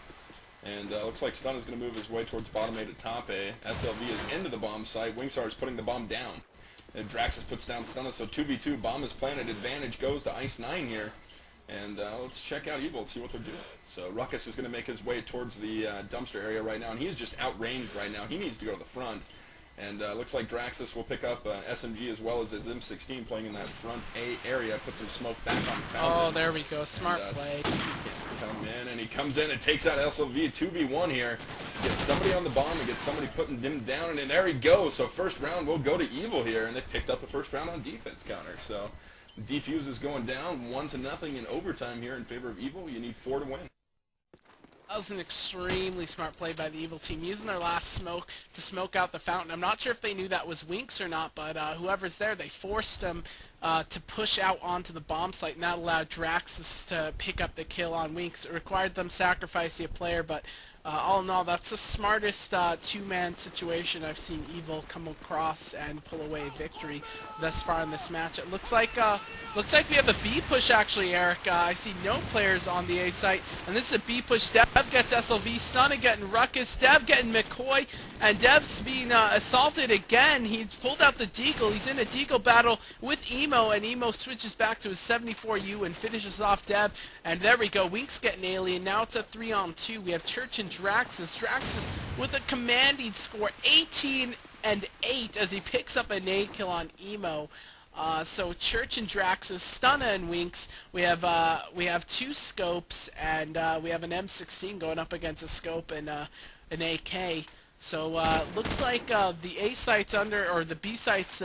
Speaker 1: And looks like Stunna's going to move his way towards bottom A to top A. SLV is into the bomb site. Wingstar is putting the bomb down. And Draxus puts down Stunna, so 2v2. Bomb is planted. Advantage goes to Ice9 here. And let's check out Evil and see what they're doing. So Ruckus is going to make his way towards the dumpster area right now. And he is just outranged right now. He needs to go to the front. And looks like Draxus will pick up SMG as well as his M16 playing in that front A area. Put some smoke back on Fountain.
Speaker 2: Oh, there we go. Smart play.
Speaker 1: Come in, and he comes in and takes out SLV 2v1 here. Gets somebody on the bomb and gets somebody putting him down, and there he goes. So first round will go to Evil here, and they picked up the first round on defense counter. So Defuse is going down 1-0 in overtime here in favor of Evil. You need 4 to win.
Speaker 2: That was an extremely smart play by the Evil team, using their last smoke to smoke out the Fountain. I'm not sure if they knew that was Winks or not, but whoever's there, they forced them to push out onto the bomb site, and that allowed Draxus to pick up the kill on Winks. It required them sacrificing a player, but all in all, that's the smartest two-man situation I've seen Evil come across and pull away a victory thus far in this match. It looks like we have a B push actually, Eric. I see no players on the A site, and this is a B push. Dev gets SLV, Stunna getting Ruckus, Dev getting McCoy, and Dev's being assaulted again. He's pulled out the Deagle. He's in a Deagle battle with Emo, and Emo switches back to his 74U and finishes off Dev. And there we go. Winks getting Alien. Now it's a 3-on-2. We have Church and Draxus. Draxus with a commanding score, 18-8, as he picks up a nade kill on Emo. So Church and Draxus, Stunna and Winks. We have 2 scopes, and we have an M16 going up against a scope and an AK. So looks like the A site's or the B site's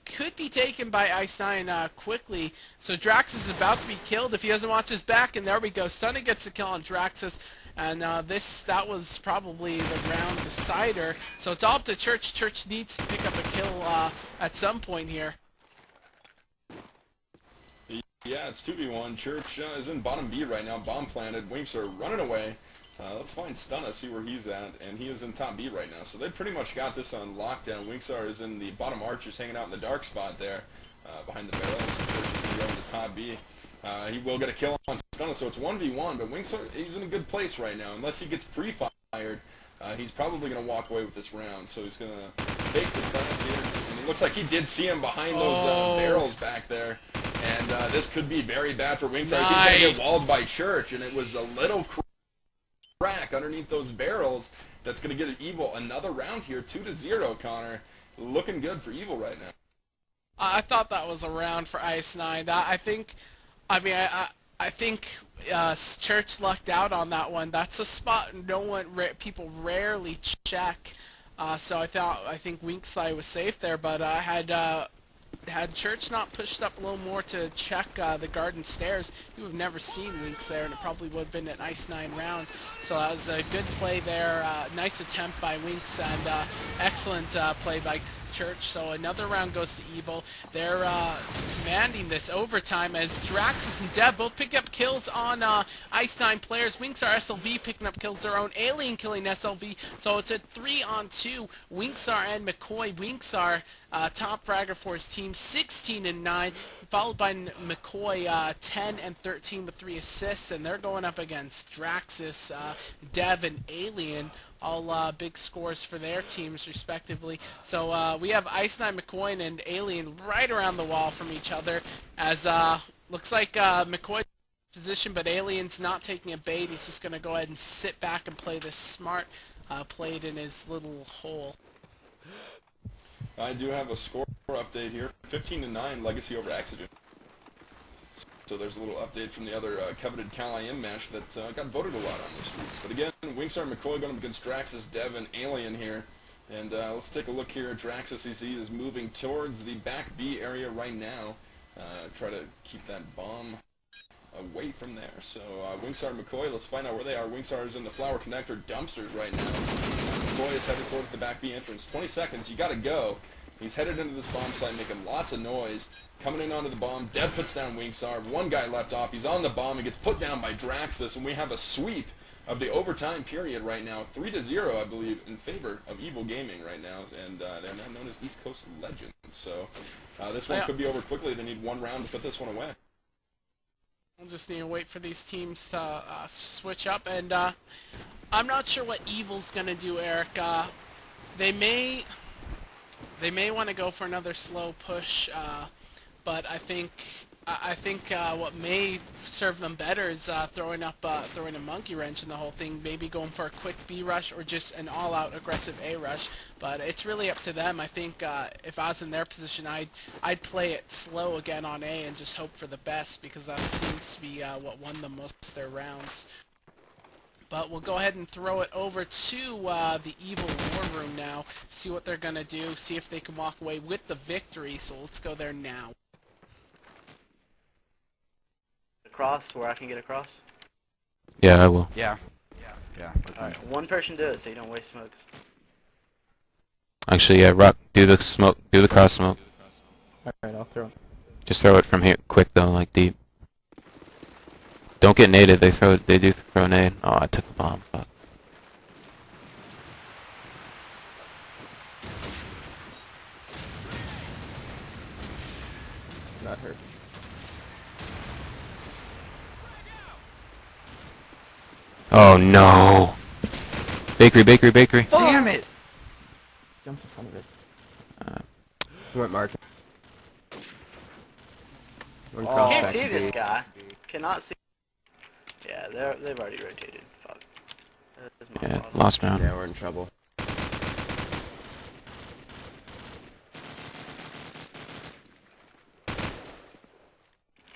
Speaker 2: could be taken by ice9 quickly. So Draxus is about to be killed if he doesn't watch his back, and there we go. Stunna gets a kill on Draxus, and that was probably the round decider. So it's all up to Church. Church needs to pick up a kill at some point here.
Speaker 1: Yeah, it's 2v1. Church is in bottom B right now. Bomb planted. Winks are running away. Let's find Stunna, see where he's at, and he is in top B right now. So they pretty much got this on lockdown. Winksar is in the bottom arches, hanging out in the dark spot there, behind the barrels. Church is going to top B. He will get a kill on Stunna, so it's 1v1, but Winksar, he's in a good place right now. Unless he gets pre-fired, he's probably going to walk away with this round. So he's going to take the plants here. And it looks like he did see him behind those barrels back there. And this could be very bad for Winksar. Nice. He's going to get walled by Church, and it was a little crack underneath those barrels that's going to get Evil another round here. 2-0, Connor. Looking good for Evil right now.
Speaker 2: I thought that was a round for ice9. I think Church lucked out on that one. That's a spot people rarely check. So I think Winkside was safe there, but had Church not pushed up a little more to check the garden stairs, you would have never seen Winks there, and it probably would have been an ice9 round. So that was a good play there. Nice attempt by Winks, and excellent play by Church. So another round goes to Evil. They're commanding this overtime as Draxus and Deb both pick up kills on ice9 players. Winksar SLV picking up kills their own. Alien killing SLV. So it's a 3-on-2. Winksar and McCoy. Winksar top fragger for his team, 16-9. Followed by McCoy, 10 and 13 with 3 assists, and they're going up against Draxus, Dev, and Alien, all big scores for their teams respectively. So we have ice9, McCoy, and Alien right around the wall from each other, as looks like McCoy's position, but Alien's not taking a bait. He's just going to go ahead and sit back and play this smart, played in his little hole.
Speaker 1: I do have a score update here. 15-9, Legacy over Exodus. So there's a little update from the other coveted Cal-IM match that got voted a lot on this week. But again, Winksar and McCoy going up against Draxus, Dev, and Alien here. And let's take a look here. Draxus, he is moving towards the back B area right now. Try to keep that bomb away from there. So Winksar and McCoy, let's find out where they are. Winksar is in the flower connector dumpsters right now. McCoy is headed towards the back B entrance. 20 seconds, you gotta go. He's headed into this bomb site, making lots of noise. Coming in onto the bomb, Dev puts down Winksar. One guy left off. He's on the bomb and gets put down by Draxus, and we have a sweep of the overtime period right now. 3-0, I believe, in favor of Evil Gaming right now, and they're now known as East Coast Legends. So this one could be over quickly. They need one round to put this one away.
Speaker 2: We'll just need to wait for these teams to switch up, and I'm not sure what Evil's gonna do, Eric. They may want to go for another slow push, but I think I think what may serve them better is throwing a monkey wrench in the whole thing. Maybe going for a quick B rush or just an all-out aggressive A rush. But it's really up to them. I think if I was in their position, I'd play it slow again on A and just hope for the best, because that seems to be what won them most of their rounds. But we'll go ahead and throw it over to the Evil War Room now. See what they're gonna do. See if they can walk away with the victory. So let's go there now.
Speaker 8: Across, where I can get across.
Speaker 6: Yeah, I will.
Speaker 5: Yeah. Yeah.
Speaker 8: Alright, one person do it so you don't waste smokes.
Speaker 6: Actually, yeah, Rock, do the smoke, do the cross smoke.
Speaker 4: Alright, I'll throw.
Speaker 6: Just throw it from here, quick though, like deep. Don't get naded. They do throw a nade. Oh, I took the bomb. Fuck.
Speaker 7: Not hurt.
Speaker 6: Oh no! Bakery, bakery, bakery.
Speaker 5: Damn it!
Speaker 4: Jumped in front of it.
Speaker 7: He went market. One
Speaker 8: Oh,
Speaker 7: cross
Speaker 8: can't
Speaker 7: back
Speaker 8: see
Speaker 7: to
Speaker 8: this
Speaker 7: B.
Speaker 8: guy. Cannot see. Yeah, they've already rotated. Fuck. That is my
Speaker 6: Yeah,
Speaker 8: fault.
Speaker 6: lost round.
Speaker 7: Yeah, we're in trouble.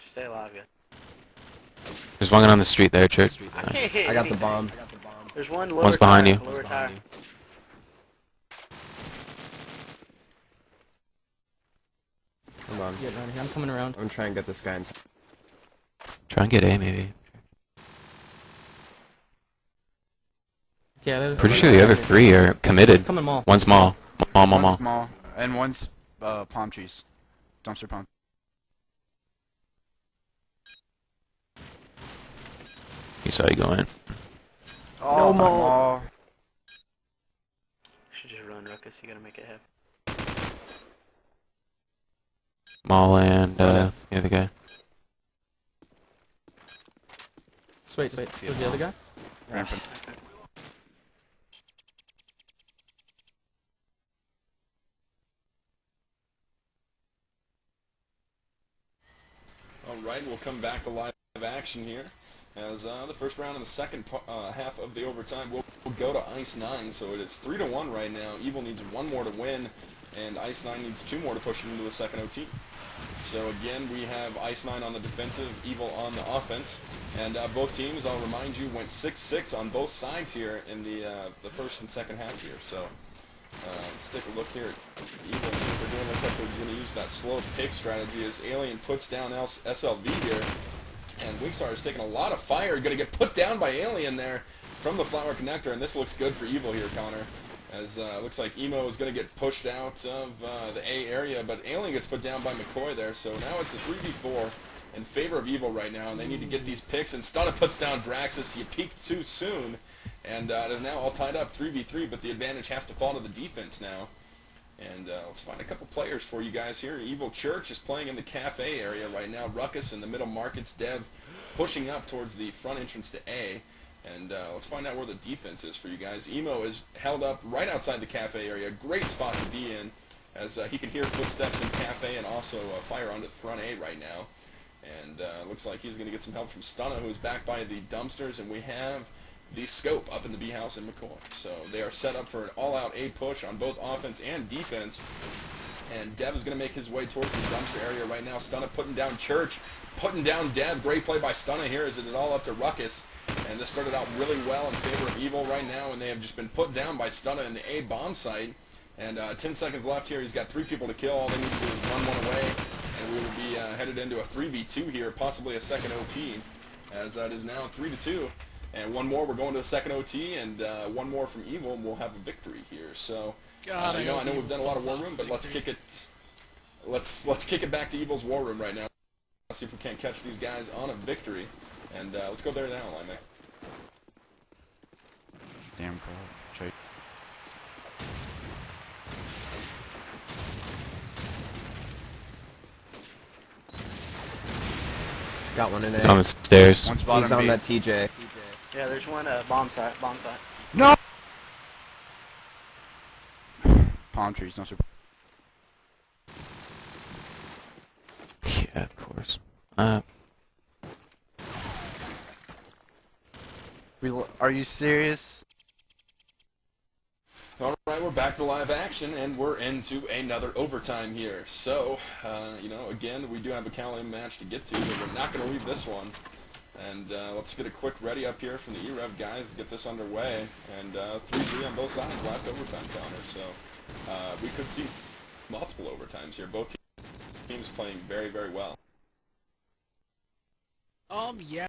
Speaker 8: Stay alive, guys.
Speaker 6: There's one on the street there, Church.
Speaker 8: I can't hit
Speaker 7: I got the
Speaker 8: anything.
Speaker 7: bomb.
Speaker 8: There's one lower
Speaker 6: One's behind
Speaker 8: tire,
Speaker 6: you.
Speaker 8: Lower tire.
Speaker 7: Hold on.
Speaker 4: Get around here. I'm coming around.
Speaker 7: I'm trying to get this guy in.
Speaker 6: Try and get A, maybe.
Speaker 4: Yeah, there's.
Speaker 6: Pretty sure the other three are committed.
Speaker 4: Coming mall.
Speaker 6: One's mall. Mall.
Speaker 5: One's small, and one's palm trees. Dumpster palm.
Speaker 6: He saw you go in.
Speaker 5: Oh,
Speaker 8: No
Speaker 5: my
Speaker 8: more.
Speaker 5: mall.
Speaker 8: Should just run, Ruckus. You gotta make it happen.
Speaker 6: Mall and the other guy.
Speaker 4: Wait. Who's the other guy?
Speaker 5: Rampant.
Speaker 1: Alright, we'll come back to live action here. As the first round and the second half of the overtime will go to Ice 9, so it is 3-1 right now. Evil needs one more to win, and Ice 9 needs two more to push it into the second OT. So again, we have Ice 9 on the defensive, Evil on the offense, and both teams, I'll remind you, went 6-6 on both sides here in the first and second half here. So let's take a look here at Evil and see what they're doing. Looks like they're going to use that slow pick strategy as Alien puts down SLV here. And Weakstar is taking a lot of fire. Going to get put down by Alien there from the flower connector, and this looks good for Evil here, Connor. As looks like Emo is going to get pushed out of the A area, but Alien gets put down by McCoy there. So now it's a 3v4 in favor of Evil right now, and they need to get these picks. And Stunna puts down Draxus. You peaked too soon, and it is now all tied up 3v3, but the advantage has to fall to the defense now. And let's find a couple players for you guys here. Evil Church is playing in the cafe area right now. Ruckus in the middle markets. Dev pushing up towards the front entrance to A. And let's find out where the defense is for you guys. Emo is held up right outside the cafe area. Great spot to be in, as he can hear footsteps in cafe and also fire onto the front A right now. And looks like he's going to get some help from Stunna, who's back by the dumpsters. And we have the scope up in the B house in McCoy. So they are set up for an all-out A push on both offense and defense. And Dev is going to make his way towards the dumpster area right now. Stunna putting down Church, putting down Dev. Great play by Stunna here as it is all up to Ruckus. And this started out really well in favor of Evil right now, and they have just been put down by Stunna in the A bomb site. And 10 seconds left here. He's got 3 people to kill. All they need to do is run one away, and we will be headed into a 3v2 here, possibly a second OT, as it is now 3-2. And one more, we're going to the second OT, and one more from Evil, and we'll have a victory here. So,
Speaker 2: God,
Speaker 1: I know we've done a lot of War Room, but let's kick it. Let's kick it back to Evil's War Room right now. Let's see if we can't catch these guys on a victory, and let's go there now, Lime.
Speaker 5: Damn cool. Trade.
Speaker 7: Got one in
Speaker 6: He's
Speaker 7: A.
Speaker 6: on the stairs.
Speaker 5: One spot
Speaker 7: He's
Speaker 5: on
Speaker 7: on
Speaker 5: B.
Speaker 7: that TJ.
Speaker 8: Yeah, there's one bomb site.
Speaker 5: No! Palm trees, no surprise.
Speaker 6: Yeah, of course.
Speaker 7: Are you serious?
Speaker 1: Alright, we're back to live action, and we're into another overtime here. So, you know, again, we do have a Cal-M match to get to, but we're not going to leave this one. And let's get a quick ready up here from the e-rev guys to get this underway. And 3-3 on both sides, last overtime counter. So, we could see multiple overtimes here. Both teams playing very, very well.
Speaker 2: Yeah,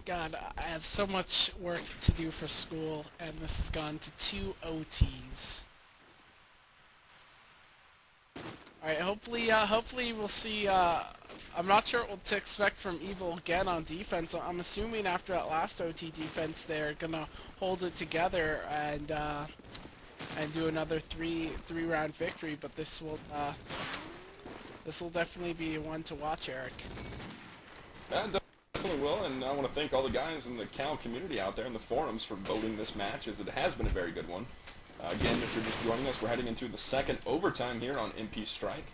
Speaker 2: God, I have so much work to do for school, and this has gone to 2 OTs. Alright, hopefully we'll see, I'm not sure what to expect from Evil again on defense. I'm assuming after that last OT defense, they're gonna hold it together and do another three-round victory, but this will definitely be one to watch, Eric.
Speaker 1: Definitely will, and I want to thank all the guys in the Cal community out there in the forums for voting this match, as it has been a very good one. Again, if you're just joining us, we're heading into the second overtime here on MP Strike.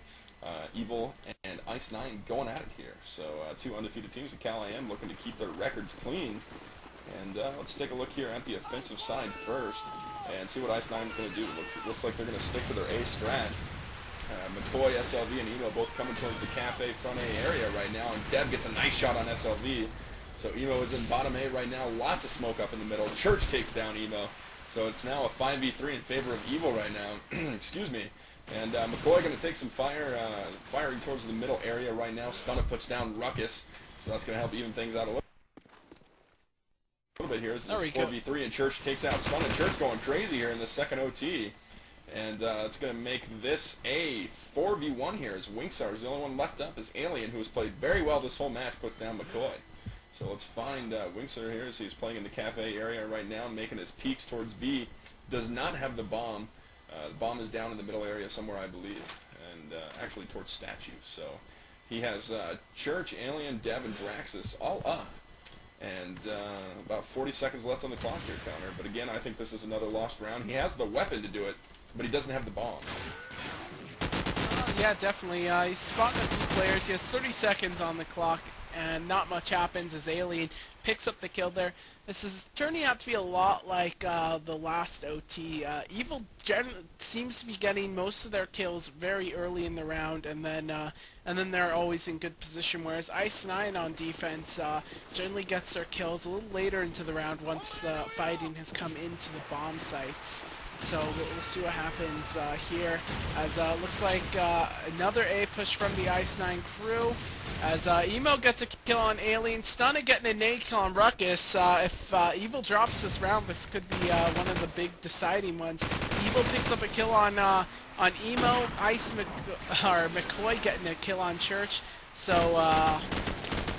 Speaker 1: Evil and ice9 going at it here. So two undefeated teams at Cal-AM looking to keep their records clean. And let's take a look here at the offensive side first and see what ice9 is going to do. Looks like they're going to stick to their A strat. McCoy, SLV, and Emo both coming towards the cafe front A area right now, and Deb gets a nice shot on SLV. So Emo is in bottom A right now, lots of smoke up in the middle. Church takes down Emo. So it's now a 5v3 in favor of Evil right now. Excuse me. And McCoy going to take some firing towards the middle area right now. Stunna puts down Ruckus, so that's going to help even things out a little bit here. This is 4v3, and Church takes out Stunna. Church going crazy here in the second OT. And it's going to make this a 4v1 here, as Winksar is the only one left up, as Alien, who has played very well this whole match, puts down McCoy. So let's find Winksar here, as he's playing in the cafe area right now, making his peeks towards B. Does not have the bomb. The bomb is down in the middle area somewhere, I believe, and actually towards Statue. So he has Church, Alien, Dev, and Draxus all up. And about 40 seconds left on the clock here, Counter. But again, I think this is another lost round. He has the weapon to do it, but he doesn't have the bombs.
Speaker 2: Yeah, definitely. He's spotting a few players. He has 30 seconds on the clock, and not much happens as Alien picks up the kill there. This is turning out to be a lot like the last OT. Evil seems to be getting most of their kills very early in the round, and then they're always in good position, whereas ice9 on defense generally gets their kills a little later into the round once the fighting has come into the bomb sites. So we'll see what happens here, as looks like another A push from the ice9 crew, as Emo gets a kill on Alien, Stunna getting a nade kill on Ruckus. If Evil drops this round, this could be one of the big deciding ones. Evil picks up a kill on Emo, McCoy getting a kill on Church. So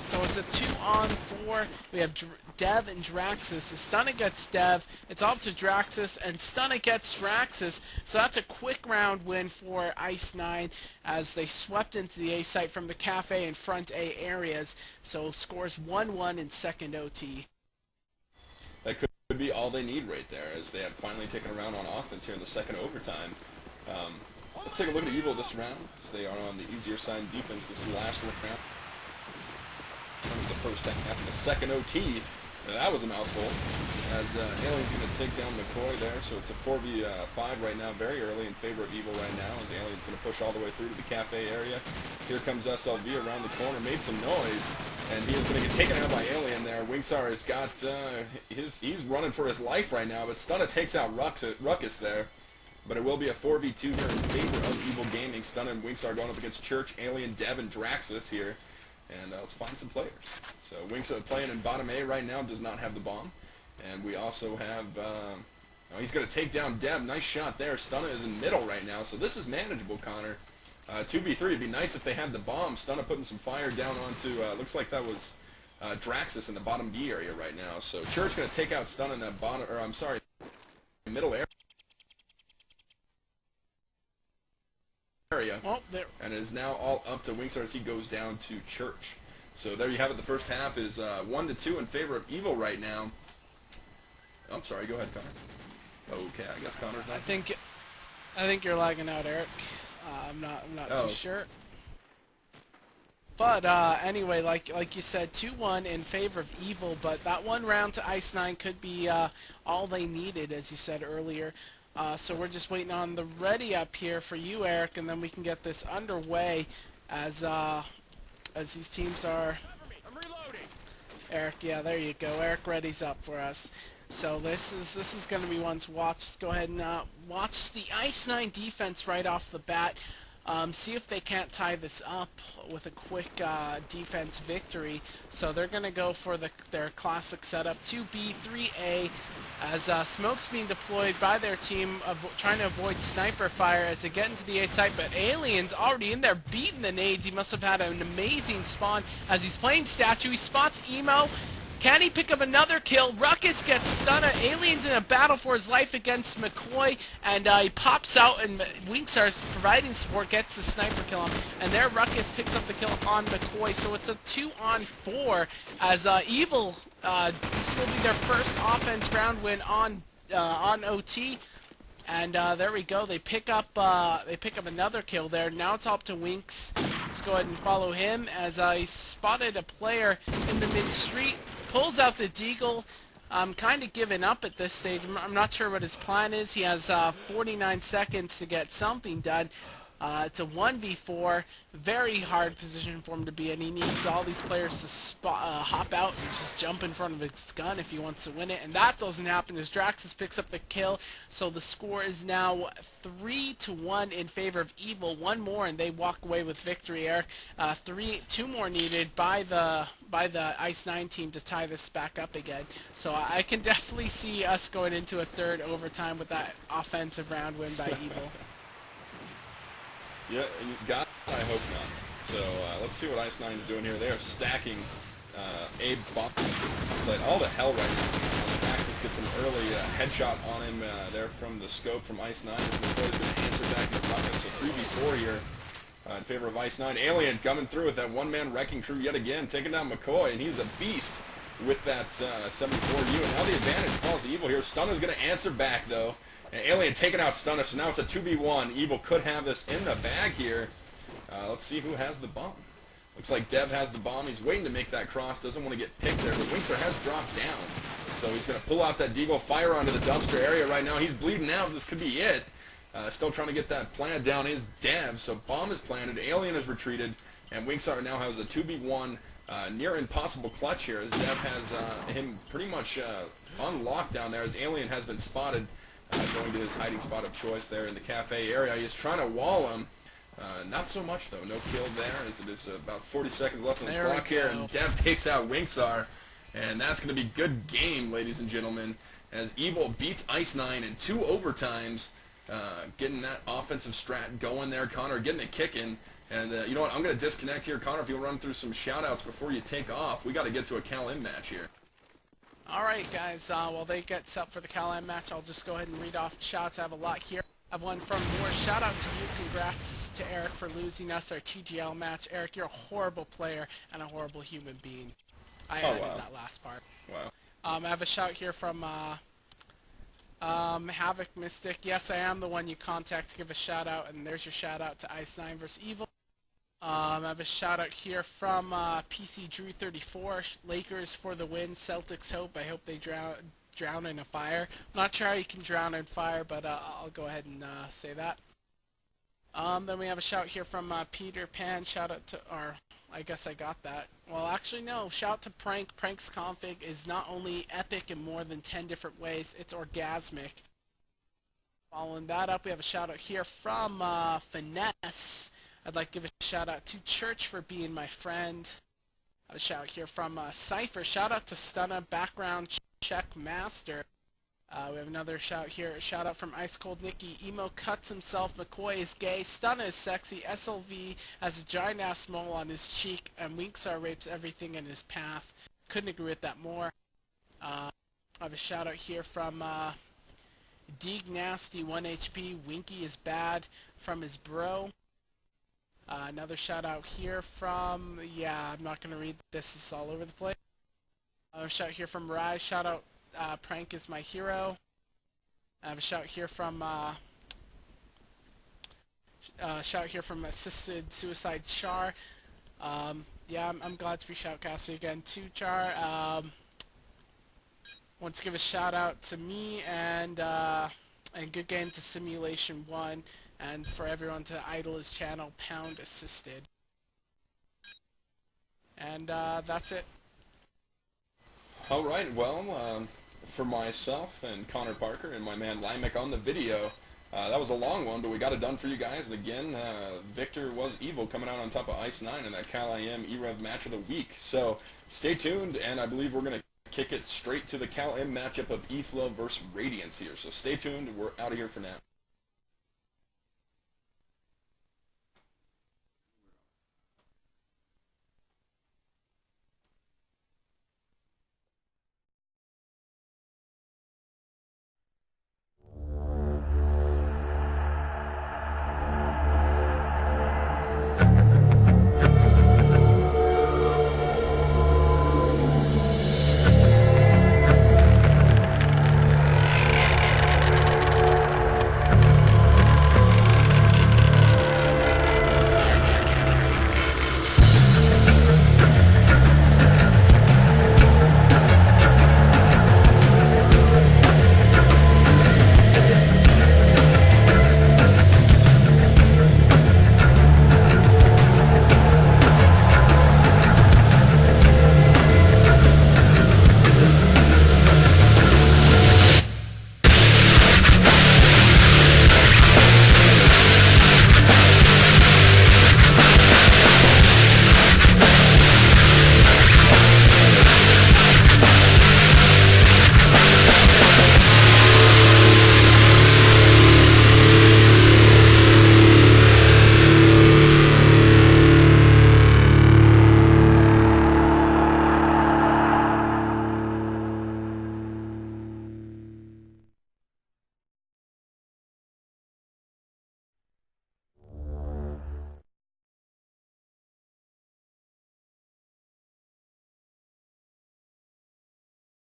Speaker 2: it's a 2-on-4. We have Dev and Draxus. The Stunna gets Dev. It's up to Draxus, and Stunna gets Draxus. So that's a quick round win for ice9, as they swept into the A site from the cafe and front A areas. So scores 1-1 in second OT.
Speaker 1: That could be all they need right there, as they have finally taken a round on offense here in the second overtime. Let's take a look at Evil this round, as they are on the easier side in defense this last round. The first half of the second OT. That was a mouthful, as Alien's going to take down McCoy there, so it's a 4v5 right now, very early in favor of Evil right now, as Alien's going to push all the way through to the cafe area. Here comes SLV around the corner, made some noise, and he is going to get taken out by Alien there. Winksar has got, he's running for his life right now, but Stunna takes out Ruckus there. But it will be a 4v2 here in favor of Evil Gaming. Stunna and Winksar going up against Church, Alien, Dev, and Draxus here. And let's find some players. So Winksar playing in bottom A right now, does not have the bomb. And we also have, he's going to take down Deb. Nice shot there. Stunna is in middle right now, so this is manageable, Connor. 2v3, it'd be nice if they had the bomb. Stunna putting some fire down onto, looks like that was Draxus in the bottom B area right now. So Church going to take out Stunna in that bottom, or I'm sorry, middle area.
Speaker 2: Oh,
Speaker 1: and it is now all up to Winksar as he goes down to Church. So there you have it. The first half is 1-2 in favor of Evil right now. I'm sorry. Go ahead, Connor. Okay, I guess Connor's not.
Speaker 2: I think you're lagging out, Eric. I'm not too sure. But anyway, like you said, 2-1 in favor of Evil. But that one round to Ice9 could be all they needed, as you said earlier. So we're just waiting on the ready up here for you, Eric, and then we can get this underway as these teams are. Eric, yeah, there you go. Eric ready's up for us. So this is going to be one to watch. Let's go ahead and watch the Ice9 defense right off the bat. See if they can't tie this up with a quick defense victory. So they're going to go for their classic setup, 2B, 3A, as smoke's being deployed by their team, trying to avoid sniper fire as they get into the A site, but Alien's already in there beating the nades. He must have had an amazing spawn as he's playing Statue. He spots Emo. Can he pick up another kill? Ruckus gets stunned. Alien's in a battle for his life against McCoy, and he pops out, and Winksar's providing support, gets the sniper kill on him, and there Ruckus picks up the kill on McCoy. So it's a 2-on-4 as Evil, this will be their first offense round win on OT. And there we go. They pick up another kill there. Now it's up to Winks. Let's go ahead and follow him as he spotted a player in the mid street. Pulls out the deagle. I'm kind of giving up at this stage. I'm not sure what his plan is. He has 49 seconds to get something done. It's a 1v4, very hard position for him to be in. He needs all these players to hop out and just jump in front of his gun if he wants to win it, and that doesn't happen as Draxus picks up the kill. So the score is now 3-1 in favor of Evil. One more and they walk away with victory, Eric. Two more needed by the Ice9 team to tie this back up again. So I can definitely see us going into a third overtime with that offensive round win by Evil.
Speaker 1: Yeah, God, I hope not. So let's see what Ice9 is doing here. They are stacking a bomb. It's like all the hell right now. Axis gets an early headshot on him there from the scope from Ice9. McCoy's going to answer back in the pocket. So 3v4 here in favor of Ice9. Alien coming through with that one-man wrecking crew yet again, taking down McCoy, and he's a beast with that 74U. And now the advantage falls to Evil here. Stunner's going to answer back, though. And Alien taking out Stunner, so now it's a 2v1. Evil could have this in the bag here. Let's see who has the bomb. Looks like Dev has the bomb. He's waiting to make that cross. Doesn't want to get picked there, but Winkster has dropped down. So he's going to pull out that deagle, fire onto the dumpster area right now. He's bleeding out. This could be it. Still trying to get that plant down is Dev. So bomb is planted. Alien is retreated. And Winkstar now has a 2v1 near impossible clutch here as Dev has him pretty much on lockdown there as Alien has been spotted. Going to his hiding spot of choice there in the cafe area. He's trying to wall him. Not so much, though. No kill there, as it is about 40 seconds left on the clock here. And Dev takes out Winksar. And that's going to be good game, ladies and gentlemen, as Evil beats Ice9 in 2 overtimes. Getting that offensive strat going there. Connor getting it kicking. And you know what? I'm going to disconnect here. Connor, if you'll run through some shout-outs before you take off. We got to get to a Cal-M match here.
Speaker 2: Alright guys, while they get set for the Cal-M match, I'll just go ahead and read off shoutouts. I have a lot here. I have one from Moore. Shout out to you. Congrats to Eric for losing us our TGL match. Eric, you're a horrible player and a horrible human being. I added that last part.
Speaker 1: Wow.
Speaker 2: I have a shout here from Havoc Mystic. Yes, I am the one you contact to give a shout out, and there's your shout out to Ice9 vs Evil. I have a shout out here from PC Drew 34. Lakers for the win. Celtics hope. I hope they drown in a fire. I'm not sure how you can drown in fire, but I'll go ahead and say that. Then we have a shout here from Peter Pan. Shout out to, or I guess I got that. Well, actually no. Shout to Prank. Prank's config is not only epic in more than 10 different ways, it's orgasmic. Following that up, we have a shout out here from Finesse. I'd like to give a shout out to Church for being my friend. A shout here from Cypher. Shout out to Stunna, background check master. We have another shout here. Shout out from Ice Cold Nikki. Emo cuts himself. McCoy is gay. Stunna is sexy. SLV has a giant ass mole on his cheek. And Winksar rapes everything in his path. Couldn't agree with that more. I have a shout out here from Deeg Nasty 1 HP. Winky is bad from his bro. Another shout out here from, yeah, I'm not going to read this, it's all over the place. Another shout here from Rise, shout out Prank is my hero. I have a shout here from Assisted Suicide Char. Yeah, I'm glad to be shoutcasting again too, Char. Want to give a shout out to me and good game to Simulation 1, and for everyone to idle his channel, Pound Assisted. And that's it.
Speaker 1: Alright, well, for myself and Connor Parker and my man Limek on the video, that was a long one, but we got it done for you guys. And again, Victor was evil coming out on top of Ice9 in that Cal-IM e-rev match of the week. So stay tuned, and I believe we're going to kick it straight to the Cal-IM matchup of E-Flow versus Radiance here. So stay tuned, we're out of here for now.